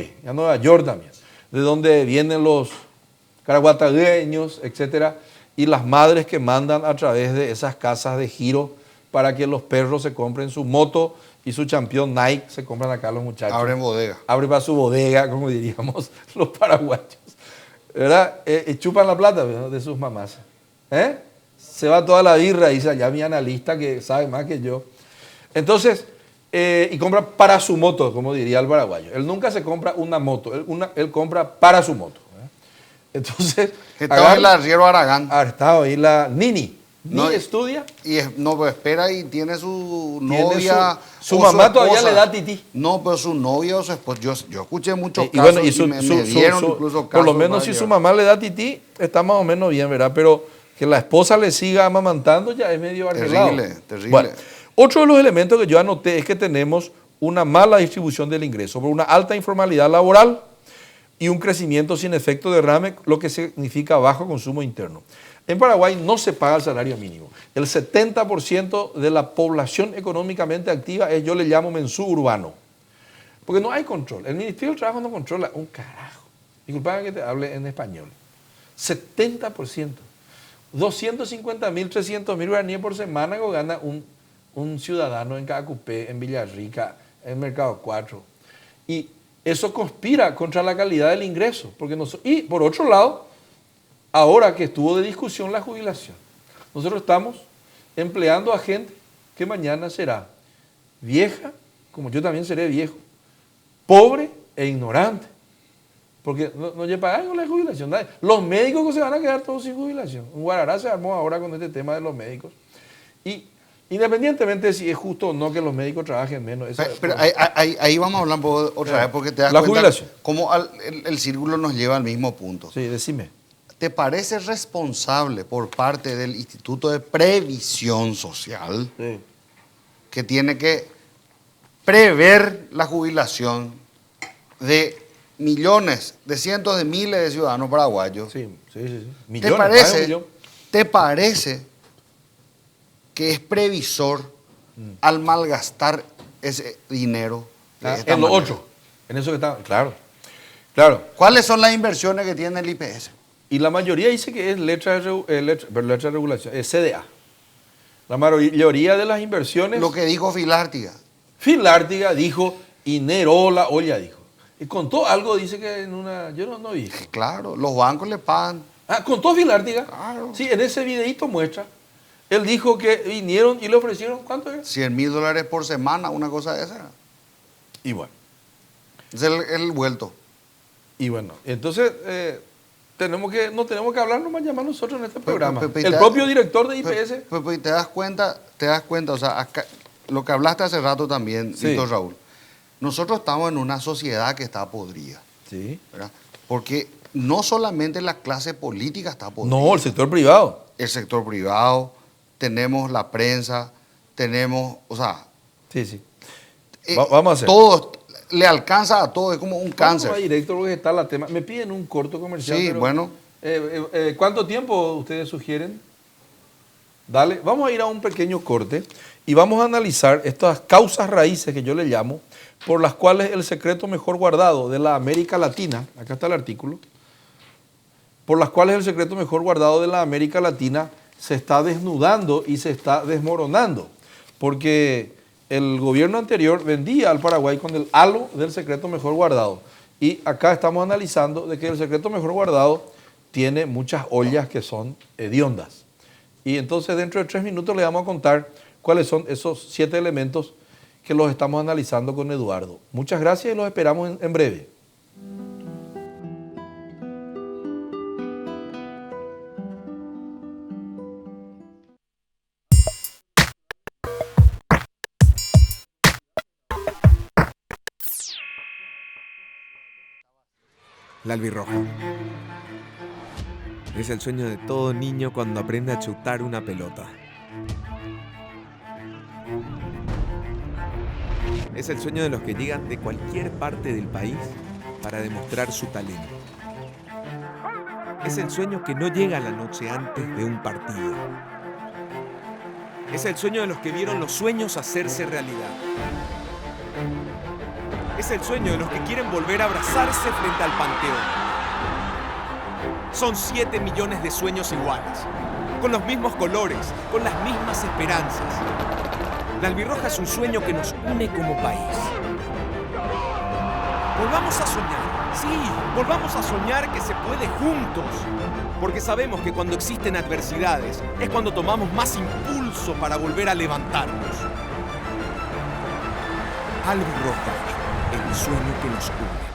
también, de donde vienen los caraguatagueños, etcétera, y las madres que mandan a través de esas casas de giro para que los perros se compren su moto y su champion Nike, se compran acá los muchachos. Abren bodega. Abren para su bodega, como diríamos los paraguayos, ¿verdad? Y chupan la plata, ¿verdad?, de sus mamás. Se va toda la birra, dice allá mi analista que sabe más que yo. Entonces, y compra para su moto, como diría el paraguayo. Él nunca se compra una moto, él compra para su moto. Entonces, estaba ahí la Riero Aragán. Estaba ahí la Nini. No estudia. Y no espera y tiene su novia. Su mamá todavía le da tití. No, pero su novia o su esposa. Yo escuché muchos casos bueno, y me dieron incluso casos. Por lo menos si su mamá le da tití, está más o menos bien, ¿verdad? Pero que la esposa le siga amamantando ya es medio arreglado. Terrible. Bueno, otro de los elementos que yo anoté es que tenemos una mala distribución del ingreso, por una alta informalidad laboral y un crecimiento sin efecto derrame, lo que significa bajo consumo interno. En Paraguay no se paga el salario mínimo. El 70% de la población económicamente activa es, yo le llamo mensú urbano, porque no hay control. El Ministerio del Trabajo no controla un carajo. Disculpame que te hable en español. 70%. 250.000, 300.000 guaraníes por semana que gana un ciudadano en Cacupé, en Villarrica, en Mercado 4. Y eso conspira contra la calidad del ingreso. Y por otro lado, ahora que estuvo de discusión la jubilación, nosotros estamos empleando a gente que mañana será vieja, como yo también seré viejo, pobre e ignorante. Porque no le pagan con la jubilación. Los médicos que se van a quedar todos sin jubilación. Un guarará se armó ahora con este tema de los médicos. Y independientemente de si es justo o no que los médicos trabajen menos. Pero ahí vamos a hablar otra vez, porque te das la cuenta jubilación. Cómo el círculo nos lleva al mismo punto. Sí, decime. ¿Te parece responsable por parte del Instituto de Previsión Social, que tiene que prever la jubilación de millones, de cientos de miles de ciudadanos paraguayos? Sí. Millones, ¿Te parece que es previsor al malgastar ese dinero de esta en lo manera? otro, en eso que está, claro. ¿Cuáles son las inversiones que tiene el IPS? Y la mayoría dice que es letra de regulación, es CDA. La mayoría de las inversiones... Lo que dijo Filártiga. Filártiga dijo, y Nerola Olla dijo. Y contó algo, dice que en una... Yo no vi. Claro, los bancos le pagan. Contó Filártiga. Claro. Sí, en ese videíto muestra. Él dijo que vinieron y le ofrecieron, ¿cuánto era? $100.000 por semana, una cosa de esa. Y bueno. Es el vuelto. Y bueno, entonces no tenemos que hablar, nomás llamar nosotros en este programa. El propio director de IPS. Pues te das cuenta, o sea, acá, lo que hablaste hace rato también, Víctor Raúl. Nosotros estamos en una sociedad que está podrida. Sí. ¿Verdad? Porque no solamente la clase política está podrida. No, el sector privado. El sector privado, tenemos la prensa, tenemos, o sea... Sí. Vamos a hacer. Todo, le alcanza a todo, es como un cáncer. Vamos a directo porque está la tema. Me piden un corto comercial. Sí, pero, bueno. ¿Cuánto tiempo ustedes sugieren? Dale, vamos a ir a un pequeño corte y vamos a analizar estas causas raíces que yo le llamo, por las cuales el secreto mejor guardado de la América Latina, acá está el artículo, por las cuales el secreto mejor guardado de la América Latina se está desnudando y se está desmoronando, porque el gobierno anterior vendía al Paraguay con el halo del secreto mejor guardado. Y acá estamos analizando de que el secreto mejor guardado tiene muchas ollas que son hediondas. Y entonces dentro de 3 minutos le vamos a contar cuáles son esos 7 elementos que los estamos analizando con Eduardo. Muchas gracias y los esperamos en breve. La albirroja. Es el sueño de todo niño cuando aprende a chutar una pelota. Es el sueño de los que llegan de cualquier parte del país para demostrar su talento. Es el sueño que no llega a la noche antes de un partido. Es el sueño de los que vieron los sueños hacerse realidad. Es el sueño de los que quieren volver a abrazarse frente al panteón. Son 7 millones de sueños iguales, con los mismos colores, con las mismas esperanzas. La albirroja es un sueño que nos une como país. Volvamos a soñar, sí, volvamos a soñar que se puede juntos, porque sabemos que cuando existen adversidades es cuando tomamos más impulso para volver a levantarnos. Albirroja, el sueño que nos une.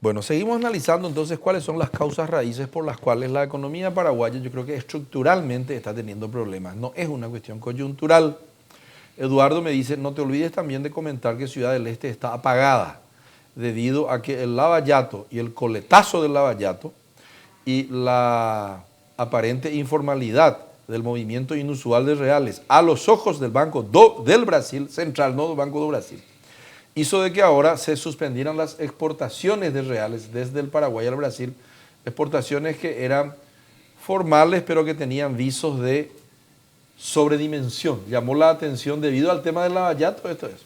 Bueno, seguimos analizando entonces cuáles son las causas raíces por las cuales la economía paraguaya yo creo que estructuralmente está teniendo problemas. No es una cuestión coyuntural. Eduardo me dice, no te olvides también de comentar que Ciudad del Este está apagada debido a que el lavallato y el coletazo del lavallato y la aparente informalidad del movimiento inusual de reales a los ojos del Banco del Brasil Central, no del Banco do Brasil, hizo de que ahora se suspendieran las exportaciones de reales desde el Paraguay al Brasil, exportaciones que eran formales pero que tenían visos de sobredimensión. Llamó la atención debido al tema del lavallato, esto es.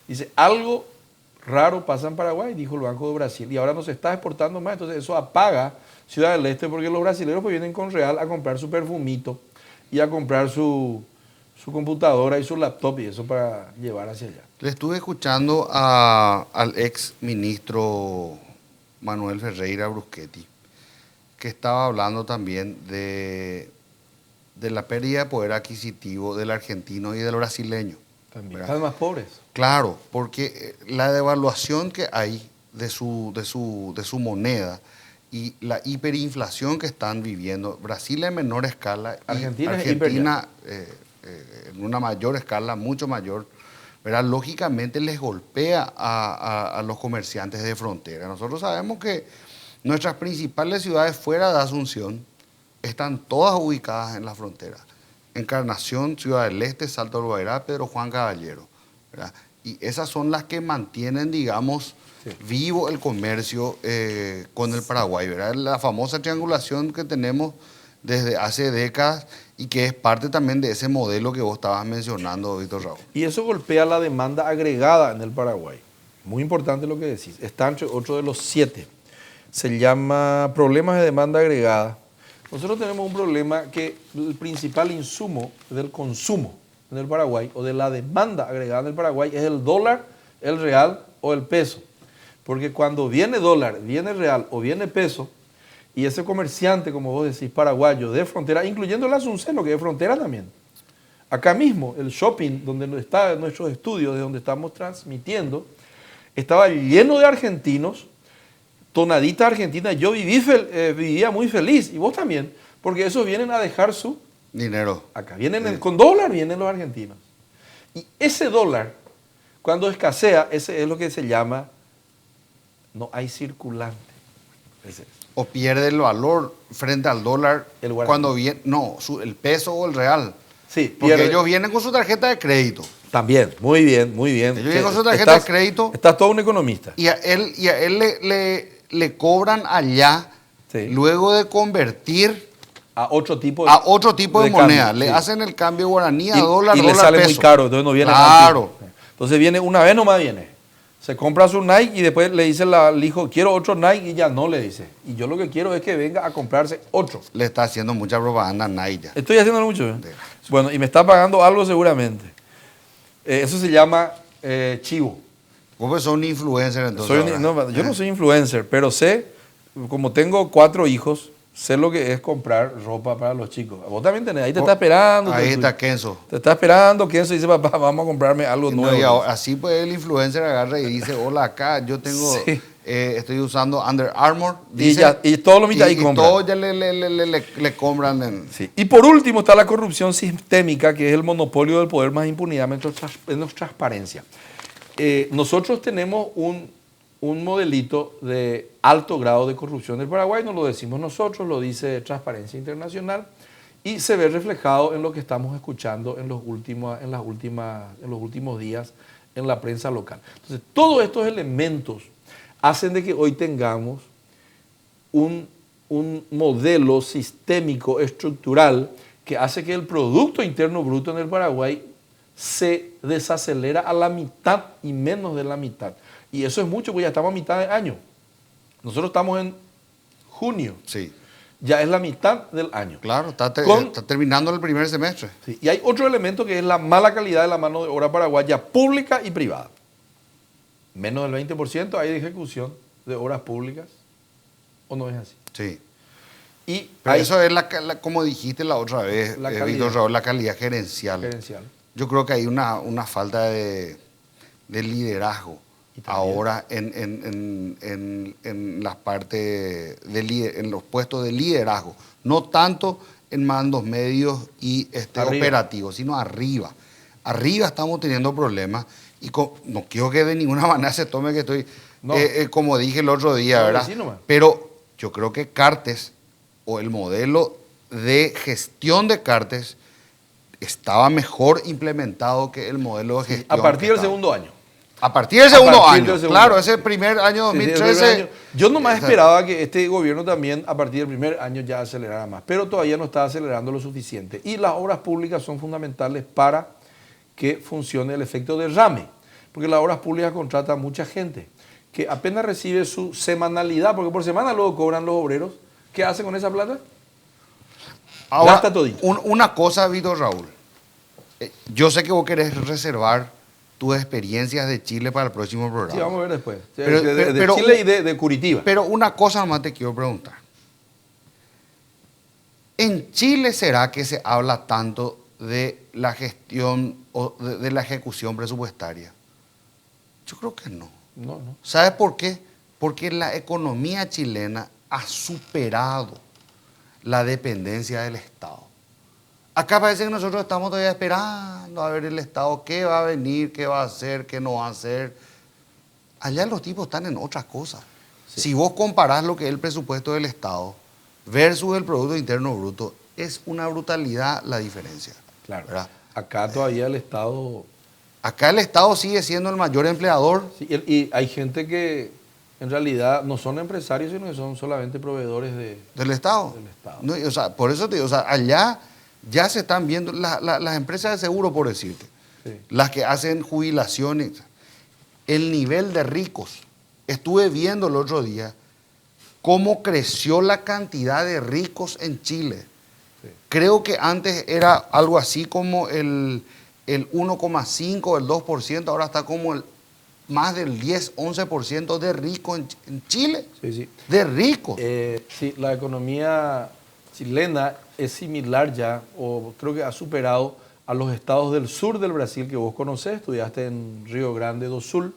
Dice, algo raro pasa en Paraguay, dijo el Banco de Brasil, y ahora no se está exportando más, entonces eso apaga Ciudad del Este porque los brasileños pues vienen con real a comprar su perfumito y a comprar su computadora y su laptop y eso para llevar hacia allá. Le estuve escuchando al ex ministro Manuel Ferreira Bruschetti, que estaba hablando también de la pérdida de poder adquisitivo del argentino y del brasileño. También cada vez más pobres. Claro, porque la devaluación que hay de su moneda y la hiperinflación que están viviendo, Brasil en menor escala, Argentina en una mayor escala, mucho mayor, ¿verdad? Lógicamente les golpea a los comerciantes de frontera. Nosotros sabemos que nuestras principales ciudades fuera de Asunción están todas ubicadas en la frontera. Encarnación, Ciudad del Este, Salto del Guairá, Pedro Juan Caballero, ¿verdad? Y esas son las que mantienen, digamos, vivo el comercio con el Paraguay, ¿verdad? La famosa triangulación que tenemos desde hace décadas y que es parte también de ese modelo que vos estabas mencionando, Víctor Raúl. Y eso golpea la demanda agregada en el Paraguay. Muy importante lo que decís. Está entre otro de los 7. Se llama problemas de demanda agregada. Nosotros tenemos un problema que el principal insumo del consumo en el Paraguay o de la demanda agregada en el Paraguay es el dólar, el real o el peso. Porque cuando viene dólar, viene real o viene peso, y ese comerciante, como vos decís, paraguayo de frontera, incluyendo el asunceno, que es de frontera también, Acá mismo, el shopping donde está nuestros estudios, de donde estamos transmitiendo, estaba lleno de argentinos, tonadita argentina. Yo vivía muy feliz, y vos también, porque esos vienen a dejar su dinero. Acá vienen con dólar, vienen los argentinos. Y ese dólar, cuando escasea, ese es lo que se llama, no hay circulante. O pierde el valor frente al dólar cuando viene, el peso o el real. Sí, porque ellos vienen con su tarjeta de crédito. También, muy bien, muy bien. Ellos vienen con su tarjeta de crédito. Estás todo un economista. Y a él le cobran allá, luego de convertir a otro tipo de moneda. Cambio, le hacen el cambio guaraní a dólar, y le sale peso. Muy caro, entonces no viene. Claro. Entonces viene una vez nomás viene. Se compra su Nike y después le dice al hijo, quiero otro Nike, y ya no le dice. Y yo lo que quiero es que venga a comprarse otro. Le está haciendo mucha propaganda a Nike ya. Estoy haciendo mucho. Bueno, y me está pagando algo seguramente. Eso se llama chivo. ¿Vos sos un influencer entonces? Yo no soy influencer, pero sé, como tengo 4 hijos, sé lo que es comprar ropa para los chicos. Vos también tenés, ahí te está esperando. Ahí está Kenzo. Te está esperando, Kenzo dice, papá, vamos a comprarme algo nuevo. Y ahora, así pues el influencer agarra y dice, hola, acá yo tengo, estoy usando Under Armour. Dice, y todo lo mitad y compran. Y todo ya le compran. Sí. Y por último está la corrupción sistémica, que es el monopolio del poder más impunidad menos transparencia. Nosotros tenemos un modelito de alto grado de corrupción del Paraguay, no lo decimos nosotros, lo dice Transparencia Internacional, y se ve reflejado en lo que estamos escuchando en los últimos días en la prensa local. Entonces, todos estos elementos hacen de que hoy tengamos un modelo sistémico, estructural, que hace que el Producto Interno Bruto en el Paraguay se desacelera a la mitad y menos de la mitad. Y eso es mucho, porque ya estamos a mitad de año. Nosotros estamos en junio. Sí. Ya es la mitad del año. Claro, está terminando el primer semestre. Sí. Y hay otro elemento que es la mala calidad de la mano de obra paraguaya, pública y privada. Menos del 20% hay de ejecución de obras públicas. ¿O no es así? Sí. Pero eso es, como dijiste la otra vez, Víctor Raúl, la calidad gerencial. Yo creo que hay una falta de liderazgo ahora en las partes en los puestos de liderazgo, no tanto en mandos medios y operativos, sino arriba. Arriba estamos teniendo problemas y no quiero que de ninguna manera se tome que estoy, como dije el otro día, ¿verdad? Pero yo creo que Cartes o el modelo de gestión de Cartes estaba mejor implementado que el modelo de gestión. A partir del segundo año. A partir del segundo año, claro, ese primer año 2013. Yo nomás esperaba que este gobierno también a partir del primer año ya acelerara más, pero todavía no está acelerando lo suficiente. Y las obras públicas son fundamentales para que funcione el efecto derrame, porque las obras públicas contratan mucha gente que apenas recibe su semanalidad, porque por semana luego cobran los obreros. ¿Qué hacen con esa plata? Ahora, gasta todito. Una cosa, Víctor Raúl, yo sé que vos querés reservar tus experiencias de Chile para el próximo programa. Sí, vamos a ver después. De Chile y de Curitiba. Pero una cosa nomás te quiero preguntar. ¿En Chile será que se habla tanto de la gestión o de la ejecución presupuestaria? Yo creo que no. No. ¿Sabes por qué? Porque la economía chilena ha superado la dependencia del Estado. Acá parece que nosotros estamos todavía esperando a ver el Estado qué va a venir, qué va a hacer, qué no va a hacer. Allá los tipos están en otras cosas. Sí. Si vos comparás lo que es el presupuesto del Estado versus el Producto Interno Bruto, es una brutalidad la diferencia. Claro. ¿Verdad? Acá todavía el Estado... Acá el Estado sigue siendo el mayor empleador. Sí, y hay gente que en realidad no son empresarios, sino que son solamente proveedores del Estado. No, o sea, por eso te digo, o sea, allá ya se están viendo las empresas de seguro, por decirte, las que hacen jubilaciones, el nivel de ricos. Estuve viendo el otro día cómo creció la cantidad de ricos en Chile. Creo que antes era algo así como el 1,5, el 2%, ahora está como más del 10, 11% de ricos en Chile. Sí. De ricos. Sí, la economía chilena es similar ya, o creo que ha superado a los estados del sur del Brasil que vos conocés. Estudiaste en Río Grande do Sul.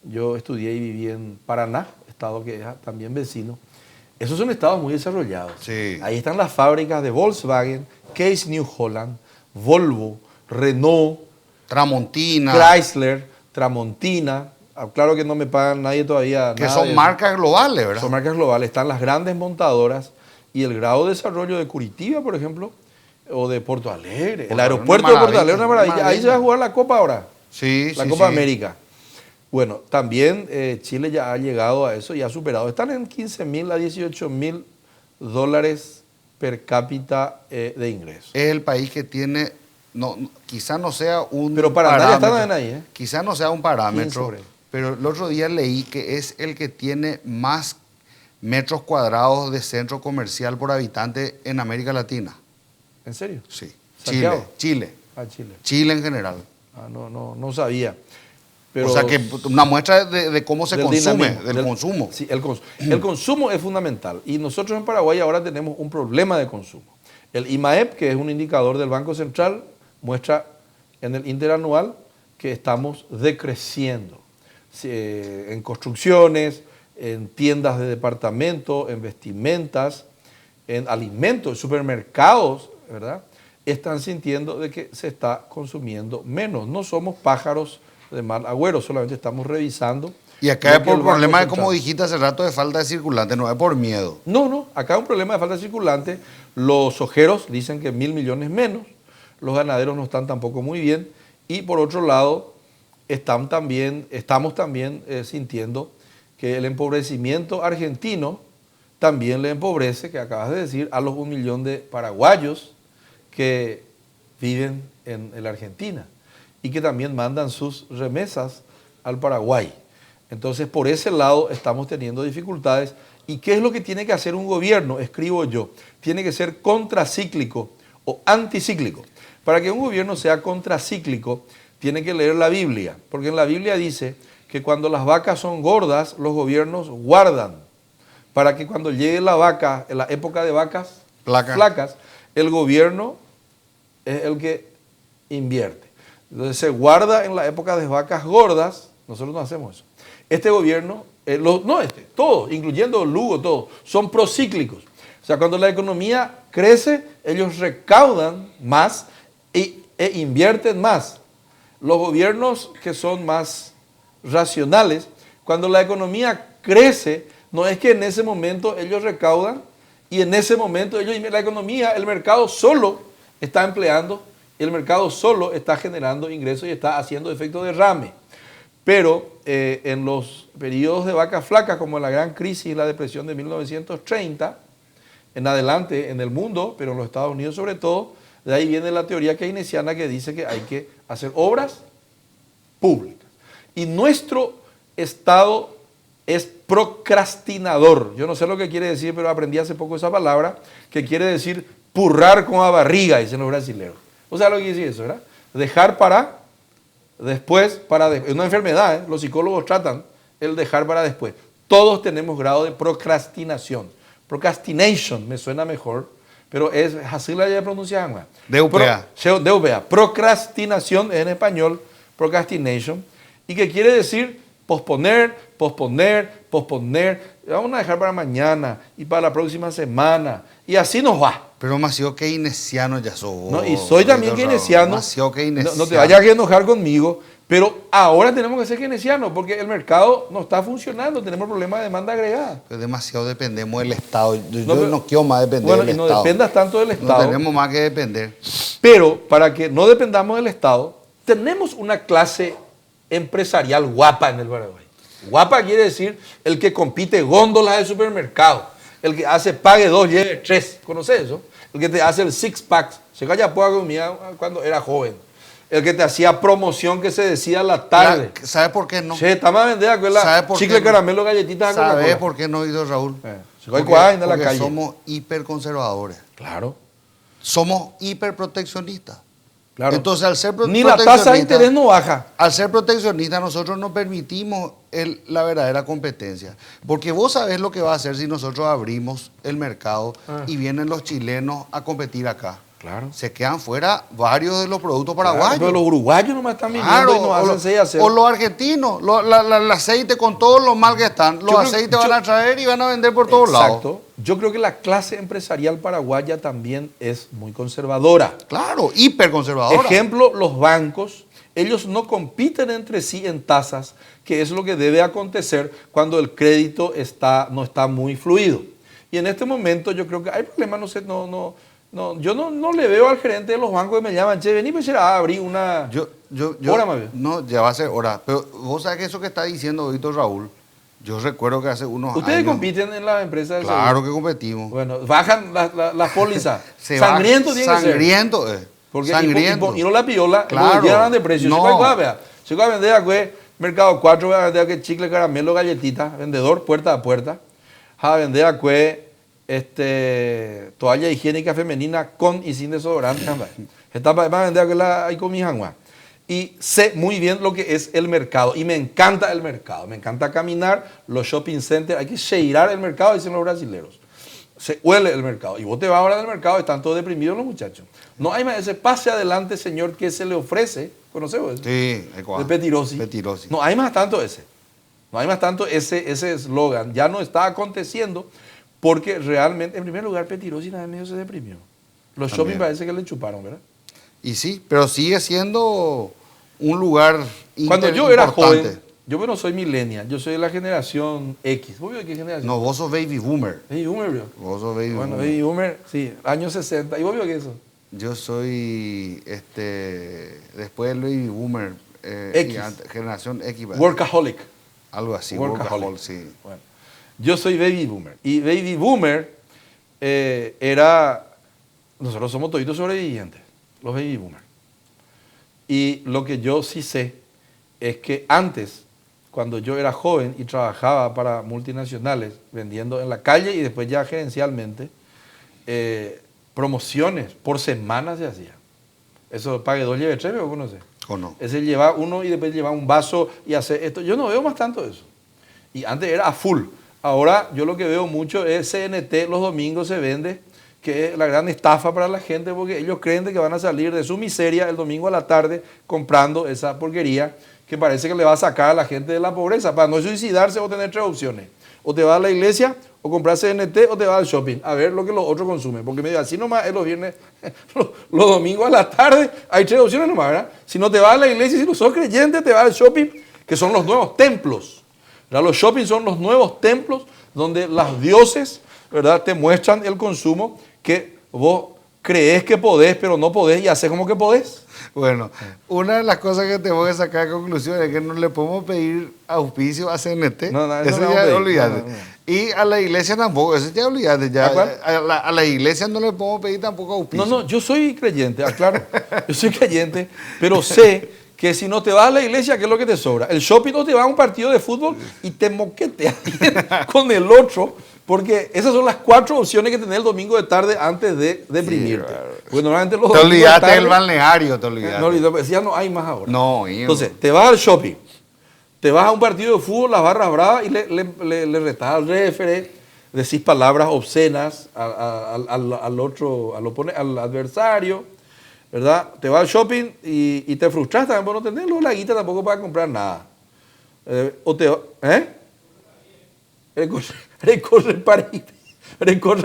Yo estudié y viví en Paraná, estado que es también vecino. Esos son estados muy desarrollados. Sí. Ahí están las fábricas de Volkswagen, Case New Holland, Volvo, Renault, Tramontina, Chrysler, Tramontina. Claro que no me pagan nadie todavía. Que son marcas globales, ¿verdad? Son marcas globales. Están las grandes montadoras y el grado de desarrollo de Curitiba, por ejemplo, o de Porto Alegre. El aeropuerto de Porto Alegre es una maravilla. Ahí se va a jugar la Copa ahora. Sí, la Copa América. Bueno, también Chile ya ha llegado a eso y ha superado. Están en 15.000 a 18.000 dólares per cápita de ingresos. Es el país que tiene, quizá no sea un pero para parámetro. Pero están ahí, ¿eh? Quizá no sea un parámetro, pero el otro día leí que es el que tiene más metros cuadrados de centro comercial por habitante en América Latina. ¿En serio? Sí. Chile. Chile en general. No sabía. Pero o sea que una muestra de cómo se consume, del consumo. Sí, el consumo es fundamental. Y nosotros en Paraguay ahora tenemos un problema de consumo. El IMAEP, que es un indicador del Banco Central, muestra en el interanual que estamos decreciendo. En construcciones, en tiendas de departamento, en vestimentas, en alimentos, en supermercados, ¿verdad? Están sintiendo de que se está consumiendo menos. No somos pájaros de mal agüero, solamente estamos revisando. Y acá es por problema de, como dijiste hace rato, de falta de circulante, no es por miedo. No, acá es un problema de falta de circulante. Los ojeros dicen que 1.000 millones menos, los ganaderos no están tampoco muy bien, y por otro lado, estamos también sintiendo que el empobrecimiento argentino también le empobrece, que acabas de decir, a los 1 millón de paraguayos que viven en la Argentina y que también mandan sus remesas al Paraguay. Entonces, por ese lado estamos teniendo dificultades. ¿Y qué es lo que tiene que hacer un gobierno? Escribo yo. Tiene que ser contracíclico o anticíclico. Para que un gobierno sea contracíclico, tiene que leer la Biblia, porque en la Biblia dice que cuando las vacas son gordas, los gobiernos guardan, para que cuando llegue la vaca, en la época de vacas flacas, el gobierno es el que invierte. Entonces se guarda en la época de vacas gordas. Nosotros no hacemos eso. Este gobierno, todos, incluyendo Lugo, todos, son procíclicos. O sea, cuando la economía crece, ellos recaudan más e invierten más. Los gobiernos que son más racionales, cuando la economía crece, no es que en ese momento ellos recaudan y en ese momento la economía, el mercado solo está empleando, el mercado solo está generando ingresos y está haciendo efecto derrame. Pero en los periodos de vacas flacas, como la gran crisis y la depresión de 1930, en adelante en el mundo, pero en los Estados Unidos sobre todo, de ahí viene la teoría keynesiana que dice que hay que hacer obras públicas. Y nuestro Estado es procrastinador. Yo no sé lo que quiere decir, pero aprendí hace poco esa palabra, que quiere decir purrar con la barriga, dicen los brasileños. O sea, lo que quiere decir eso, ¿verdad? Dejar para después, es una enfermedad, ¿eh? Los psicólogos tratan el dejar para después. Todos tenemos grado de procrastinación. Procrastination me suena mejor, pero es así la pronunciación. DUPA. Procrastinación en español, procrastination, y que quiere decir posponer. Vamos a dejar para mañana y para la próxima semana. Y así nos va. Pero demasiado keynesiano ya sos. No, y soy también keynesiano. Demasiado keynesiano. No te vayas a enojar conmigo, pero ahora tenemos que ser keynesianos porque el mercado no está funcionando. Tenemos problemas de demanda agregada. Pero demasiado dependemos del Estado. Yo no quiero más depender del Estado. Bueno, y no dependas tanto del Estado. No tenemos más que depender. Pero para que no dependamos del Estado, tenemos una clase empresarial guapa en el Paraguay. Guapa quiere decir el que compite góndolas de supermercado, el que hace pague 2, lleve 3. ¿Conoces eso? El que te hace el six pack. Se calla poca comida cuando era joven. El que te hacía promoción que se decía a la tarde. ¿Sabe por qué no? Che, estamos a vender chicle, caramelo, galletitas. ¿Sabe por qué no, Guido Raúl? Porque somos hiperconservadores. Claro. Somos hiperproteccionistas. Claro. Entonces, al ser ni la tasa de interés no baja. Al ser proteccionistas, nosotros no permitimos la verdadera competencia. Porque vos sabés lo que va a hacer si nosotros abrimos el mercado y vienen los chilenos a competir acá. Claro. Se quedan fuera varios de los productos paraguayos. Claro, pero los uruguayos nomás están viniendo y nos hacen 6 a 0. O los argentinos, el aceite con todo lo mal que están, los aceites van a traer y van a vender por todos lados. Exacto. Yo creo que la clase empresarial paraguaya también es muy conservadora. Claro, hiperconservadora. Ejemplo, los bancos, ellos no compiten entre sí en tasas, que es lo que debe acontecer cuando el crédito no está muy fluido. Y en este momento yo creo que hay problemas, yo no le veo al gerente de los bancos que me llaman, che, vení, pues a abrir una hora más bien. No, ya va a ser hora. Pero vos sabés que eso que está diciendo Víctor Raúl, yo recuerdo que hace unos años... ¿Ustedes compiten en las empresas de Claro que competimos. Bueno, bajan la póliza. Sangriento tiene que ser. Sangriento, Porque sangriento. Y no la piola, claro. Llegan de precio. No. Si voy a vender a Mercado 4, voy a vender a chicle, caramelo, galletitas, vendedor, puerta a puerta. A vender a toalla higiénica femenina con y sin desodorante. Está para vender ahí con mi jangua. Y sé muy bien lo que es el mercado. Y me encanta el mercado. Me encanta caminar, los shopping centers. Hay que cheirar el mercado, dicen los brasileños. Se huele el mercado. Y vos te vas ahora del mercado, están todos deprimidos los muchachos. No hay más ese pase adelante, señor, que se le ofrece. ¿Conoces vos? Sí, de Petirosi. No hay más tanto ese. No hay más tanto ese eslogan. Ya no está aconteciendo porque realmente, en primer lugar, Petirosi nada medio se deprimió. Los shopping parece que le chuparon, ¿verdad? Y sí, pero sigue siendo un lugar Cuando yo era joven, yo no soy millennial, yo soy de la generación X. ¿Vos de qué generación? No, vos sos baby boomer. Baby boomer, bro. Vos sos baby boomer. Bueno, baby boomer, sí, años 60. ¿Y vos vio qué es eso? Yo soy, después del baby boomer, X. generación X. ¿verdad? Workaholic. Algo así, workaholic, sí. Bueno, yo soy baby boomer. Y baby boomer era, nosotros somos toditos sobrevivientes, los baby boomers. Y lo que yo sí sé es que antes, cuando yo era joven y trabajaba para multinacionales, vendiendo en la calle y después ya gerencialmente, promociones por semana se hacía. Eso pague 2, lleve 3, ¿o conoces? ¿O no? Ese lleva uno y después lleva un vaso y hace esto. Yo no veo más tanto eso. Y antes era a full. Ahora yo lo que veo mucho es CNT, los domingos se vende, que es la gran estafa para la gente porque ellos creen que van a salir de su miseria el domingo a la tarde comprando esa porquería que parece que le va a sacar a la gente de la pobreza. Para no suicidarse o tener 3 opciones. O te vas a la iglesia, o compras CNT, o te vas al shopping a ver lo que los otros consumen. Porque medio así nomás es los viernes, los domingos a la tarde, hay 3 opciones nomás, ¿verdad? Si no te vas a la iglesia, si no sos creyente, te vas al shopping, que son los nuevos templos. ¿Verdad? Los shopping son los nuevos templos donde los dioses, ¿verdad?, te muestran el consumo que vos crees que podés, pero no podés y haces como que podés. Bueno, una de las cosas que tengo que sacar de conclusión es que no le podemos pedir auspicio a CNT. Eso ya olvídate. Y a la iglesia tampoco, eso ya olvídate. Ya, a la iglesia no le podemos pedir tampoco auspicio. No, yo soy creyente, claro. Yo soy creyente, pero sé que si no te vas a la iglesia, ¿qué es lo que te sobra? El shopping no te va a un partido de fútbol y te moqueteas con el otro. Porque esas son las 4 opciones que tenés el domingo de tarde antes de deprimirte. Sí, porque normalmente los te olvidaste del balneario, te olvidaste. No, ya no hay más ahora. No, entonces, te vas al shopping, te vas a un partido de fútbol, las barras bravas, y le retás al refere, decís palabras obscenas al otro, al adversario, ¿verdad? Te vas al shopping y te frustras también por no tener la guita tampoco para comprar nada. Recorre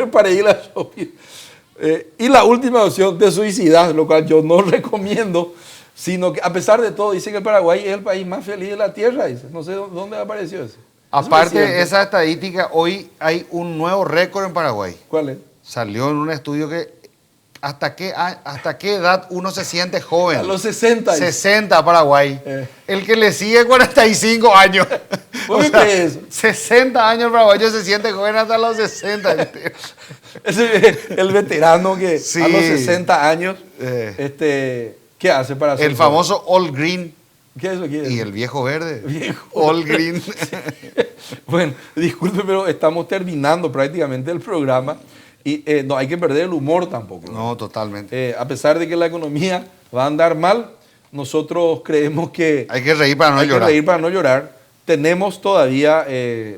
para ir a shopping. Y la última opción, te suicidas, lo cual yo no recomiendo, sino que a pesar de todo, dice que el Paraguay es el país más feliz de la tierra. Dice. No sé dónde apareció eso. Aparte de esa estadística, hoy hay un nuevo récord en Paraguay. ¿Cuál es? Salió en un estudio que ¿hasta qué edad uno se siente joven? A los 60. 60 Paraguay. El que le sigue 45 años. ¿Por qué crees eso? 60 años paraguayo se siente joven hasta los 60. Es el veterano que sí. A los 60 años, ¿qué hace para hacer? El famoso All Green. ¿Qué es eso? Y el viejo verde. All Green. Sí. Bueno, disculpe, pero estamos terminando prácticamente el programa. Y no hay que perder el humor tampoco. No, totalmente. A pesar de que la economía va a andar mal, nosotros creemos que... Hay que reír para no llorar. Hay que reír para no llorar. tenemos todavía en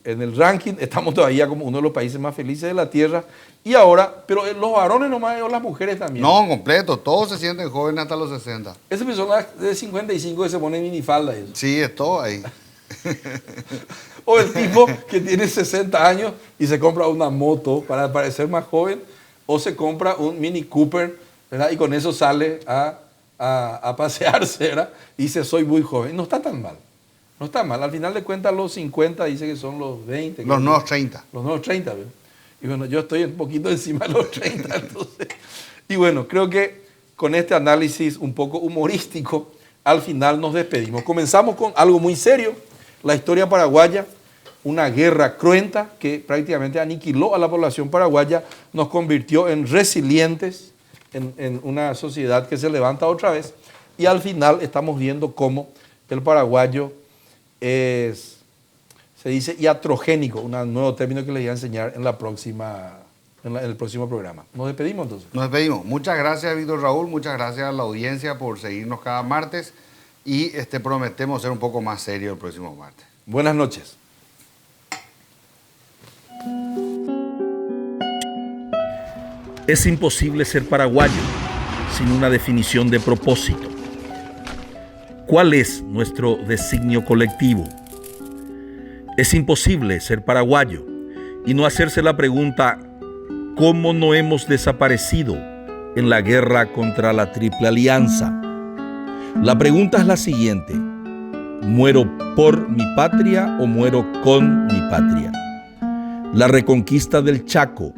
el ranking, estamos todavía como uno de los países más felices de la tierra. Y ahora, pero los varones nomás o las mujeres también. No, completo, todos se sienten jóvenes hasta los 60. Esa persona de 55 que se pone minifalda y eso. Sí, es todo ahí. O el tipo que tiene 60 años y se compra una moto para parecer más joven, o se compra un Mini Cooper, ¿verdad? Y con eso sale a pasearse, ¿verdad? Y dice, soy muy joven. No está tan mal. No está mal. Al final de cuentas, los 50 dice que son los 20. Los nuevos 30. Los nuevos 30, ¿verdad? Y bueno, yo estoy un poquito encima de los 30, entonces. Y bueno, creo que con este análisis un poco humorístico, al final nos despedimos. Comenzamos con algo muy serio, la historia paraguaya, una guerra cruenta que prácticamente aniquiló a la población paraguaya, nos convirtió en resilientes, en una sociedad que se levanta otra vez, y al final estamos viendo cómo el paraguayo es, se dice iatrogénico, un nuevo término que les voy a enseñar en el próximo programa. Nos despedimos entonces. Nos despedimos. Muchas gracias, Víctor Raúl, muchas gracias a la audiencia por seguirnos cada martes y prometemos ser un poco más serios el próximo martes. Buenas noches. Es imposible ser paraguayo sin una definición de propósito. ¿Cuál es nuestro designio colectivo? Es imposible ser paraguayo y no hacerse la pregunta ¿cómo no hemos desaparecido en la guerra contra la Triple Alianza? La pregunta es la siguiente: ¿muero por mi patria o muero con mi patria? La reconquista del Chaco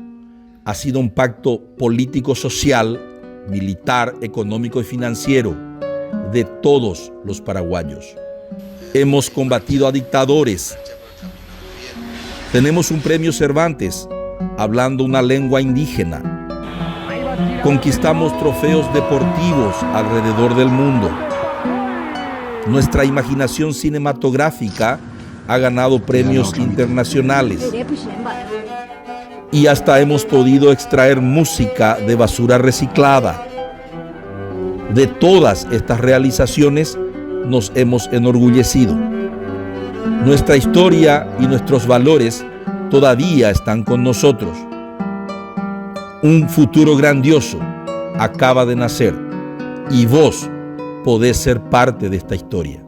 ha sido un pacto político-social, militar, económico y financiero de todos los paraguayos. Hemos combatido a dictadores. Tenemos un premio Cervantes hablando una lengua indígena. Conquistamos trofeos deportivos alrededor del mundo. Nuestra imaginación cinematográfica ha ganado premios internacionales. Y hasta hemos podido extraer música de basura reciclada. De todas estas realizaciones nos hemos enorgullecido. Nuestra historia y nuestros valores todavía están con nosotros. Un futuro grandioso acaba de nacer y vos podés ser parte de esta historia.